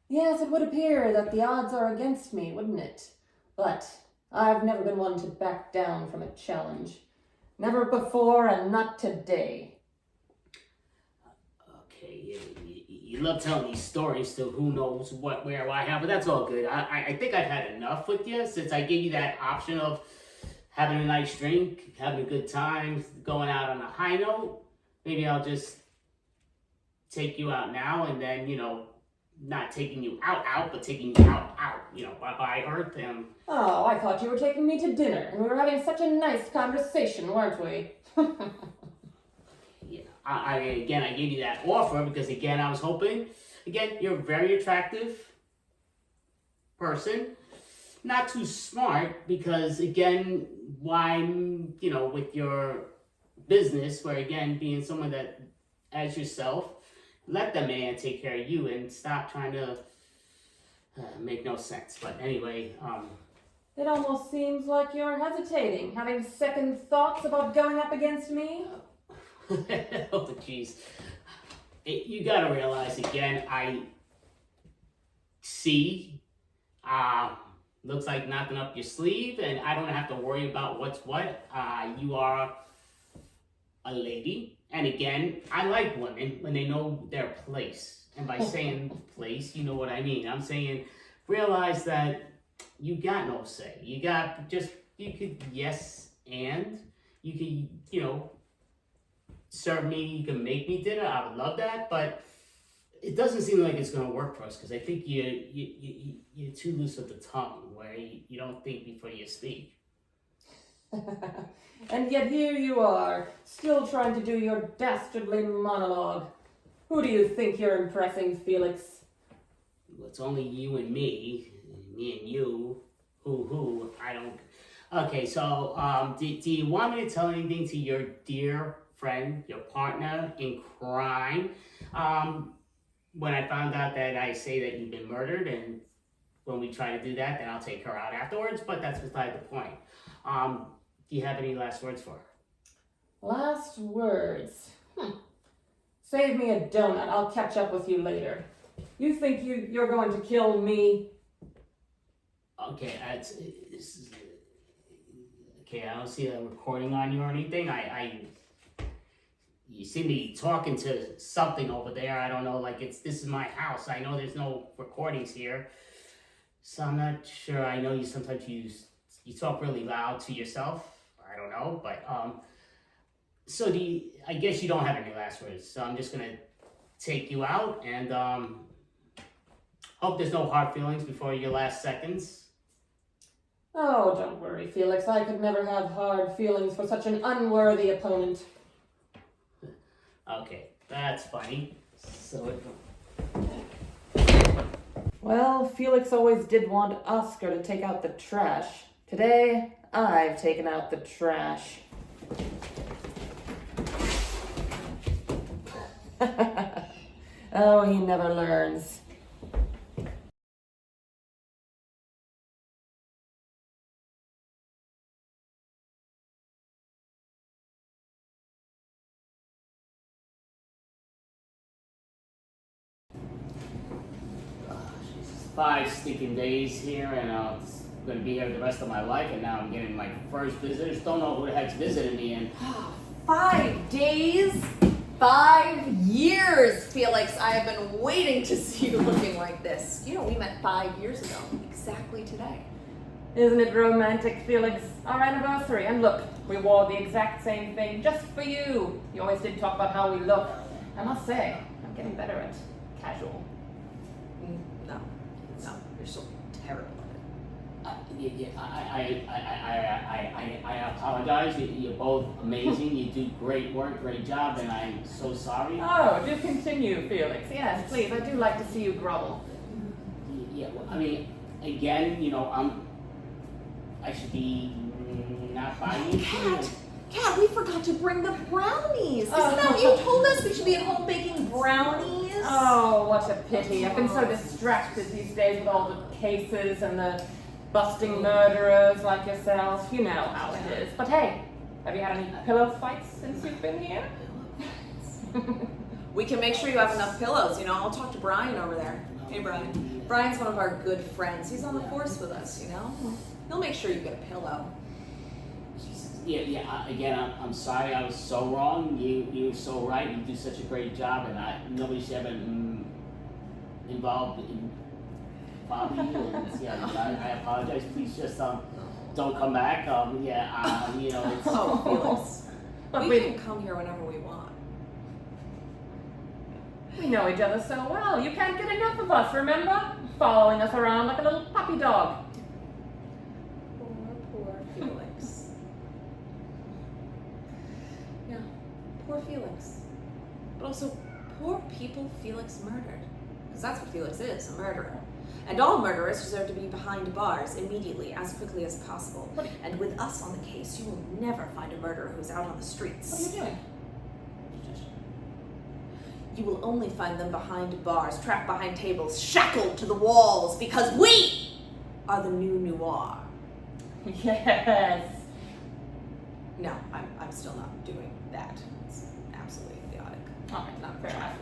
S3: Yes, it would appear that the odds are against me, wouldn't it? But I've never been one to back down from a challenge. Never before, and not today.
S5: Okay, you love telling these stories to who knows what, where, why, how, but that's all good. I think I've had enough with you since I gave you that option of having a nice drink, having a good time, going out on a high note. Maybe I'll just take you out now, and then, not taking you out, but taking you out, by Earth. And
S3: Oh, I thought you were taking me to dinner, and we were having such a nice conversation, weren't we?
S5: again, I gave you that offer because, again, I was hoping, you're a very attractive person, not too smart, because, again, why, with your business, where, again, being someone that, as yourself, let the man take care of you and stop trying to make no sense. But anyway,
S3: It almost seems like you're hesitating, having second thoughts about going up against me.
S5: oh jeez, you gotta realize, again, I see, looks like nothing up your sleeve, and I don't have to worry about what's what. You are a lady, and again, I like women when they know their place. And by saying place, you know what I mean. I'm saying, realize that you got no say. You could yes, and you can, serve me, you can make me dinner. I would love that, but it doesn't seem like it's going to work for us, because I think you're too loose with the tongue, where you don't think before you speak.
S3: And yet here you are, still trying to do your dastardly monologue. Who do you think you're impressing, Felix?
S5: Well, it's only you and me and you. Who, I don't... Okay, so, do you want me to tell anything to your dear friend, your partner in crime? When I found out that I say that you've been murdered, and when we try to do that, then I'll take her out afterwards, but that's beside the point. Do you have any last words for her?
S3: Last words? Save me a donut. I'll catch up with you later. You think you're going to kill me?
S5: Okay, okay, I don't see a recording on you or anything. You seem to be talking to something over there. I don't know, like this is my house. I know there's no recordings here. So I'm not sure. I know sometimes you talk really loud to yourself. I don't know, but so I guess you don't have any last words. So I'm just gonna take you out, and hope there's no hard feelings before your last seconds.
S3: Oh, don't worry, Felix. I could never have hard feelings for such an unworthy opponent.
S5: Okay, that's funny. So
S3: Well, Felix always did want Oscar to take out the trash. Today, I've taken out the trash. Oh, he never learns.
S5: Jesus, 5 stinking days here, and I'm gonna be here the rest of my life, and now I'm getting my first visitors. Don't know who the heck's visiting me, and
S2: 5 days? 5 years, Felix. I have been waiting to see you looking like this. You know, we met 5 years ago, exactly today.
S3: Isn't it romantic, Felix? Our anniversary, and look, we wore the exact same thing just for you. You always did talk about how we look. I must say, I'm getting better at casual.
S2: No, you're so terrible at it.
S5: I apologize. You're both amazing. You do great work, great job, and I'm so sorry.
S3: Oh, do continue, Felix. Yes, please. I do like to see you grovel.
S5: Yeah, well, I mean, again, I should be not buying you.
S2: Kat, we forgot to bring the brownies. Isn't that you told us we should be at home baking brownies?
S3: Oh, what a pity. I've been so distracted these days with all the cases and the busting murderers like yourself. You know how it is. But hey, have you had any pillow fights since you've been here?
S2: We can make sure you have enough pillows. I'll talk to Brian over there. Hey, Brian. Brian's one of our good friends. He's on the force with us, He'll make sure you get a pillow.
S5: Yeah. Again, I'm sorry. I was so wrong. You were so right. You do such a great job, and nobody should ever involved you. And, I apologize. Please just don't come back. It's.
S2: Oh, Felix. We can come here whenever we want.
S3: We know each other so well. You can't get enough of us, remember? Following us around like a little puppy dog.
S11: Poor Felix. Yeah, poor Felix. But also, poor people Felix murdered. Because that's what Felix is, a murderer. And all murderers deserve to be behind bars immediately, as quickly as possible. And with us on the case, you will never find a murderer who's out on the streets.
S3: What are you doing?
S11: You will only find them behind bars, trapped behind tables, shackled to the walls, because we are the new noir.
S3: Yes.
S11: No, I'm still not doing that. It's absolutely idiotic.
S3: All right,
S11: Not
S3: fair enough.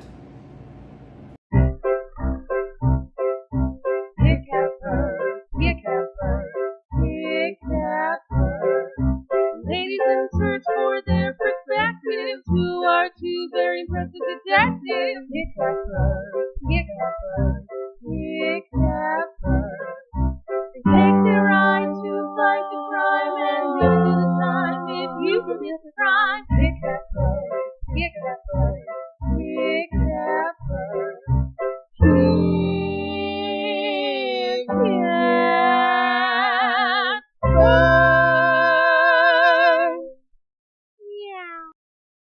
S1: Pick up her, pick up her, pick up her. Ladies in search for their perspectives, who are two very impressive detectives. Pick up her,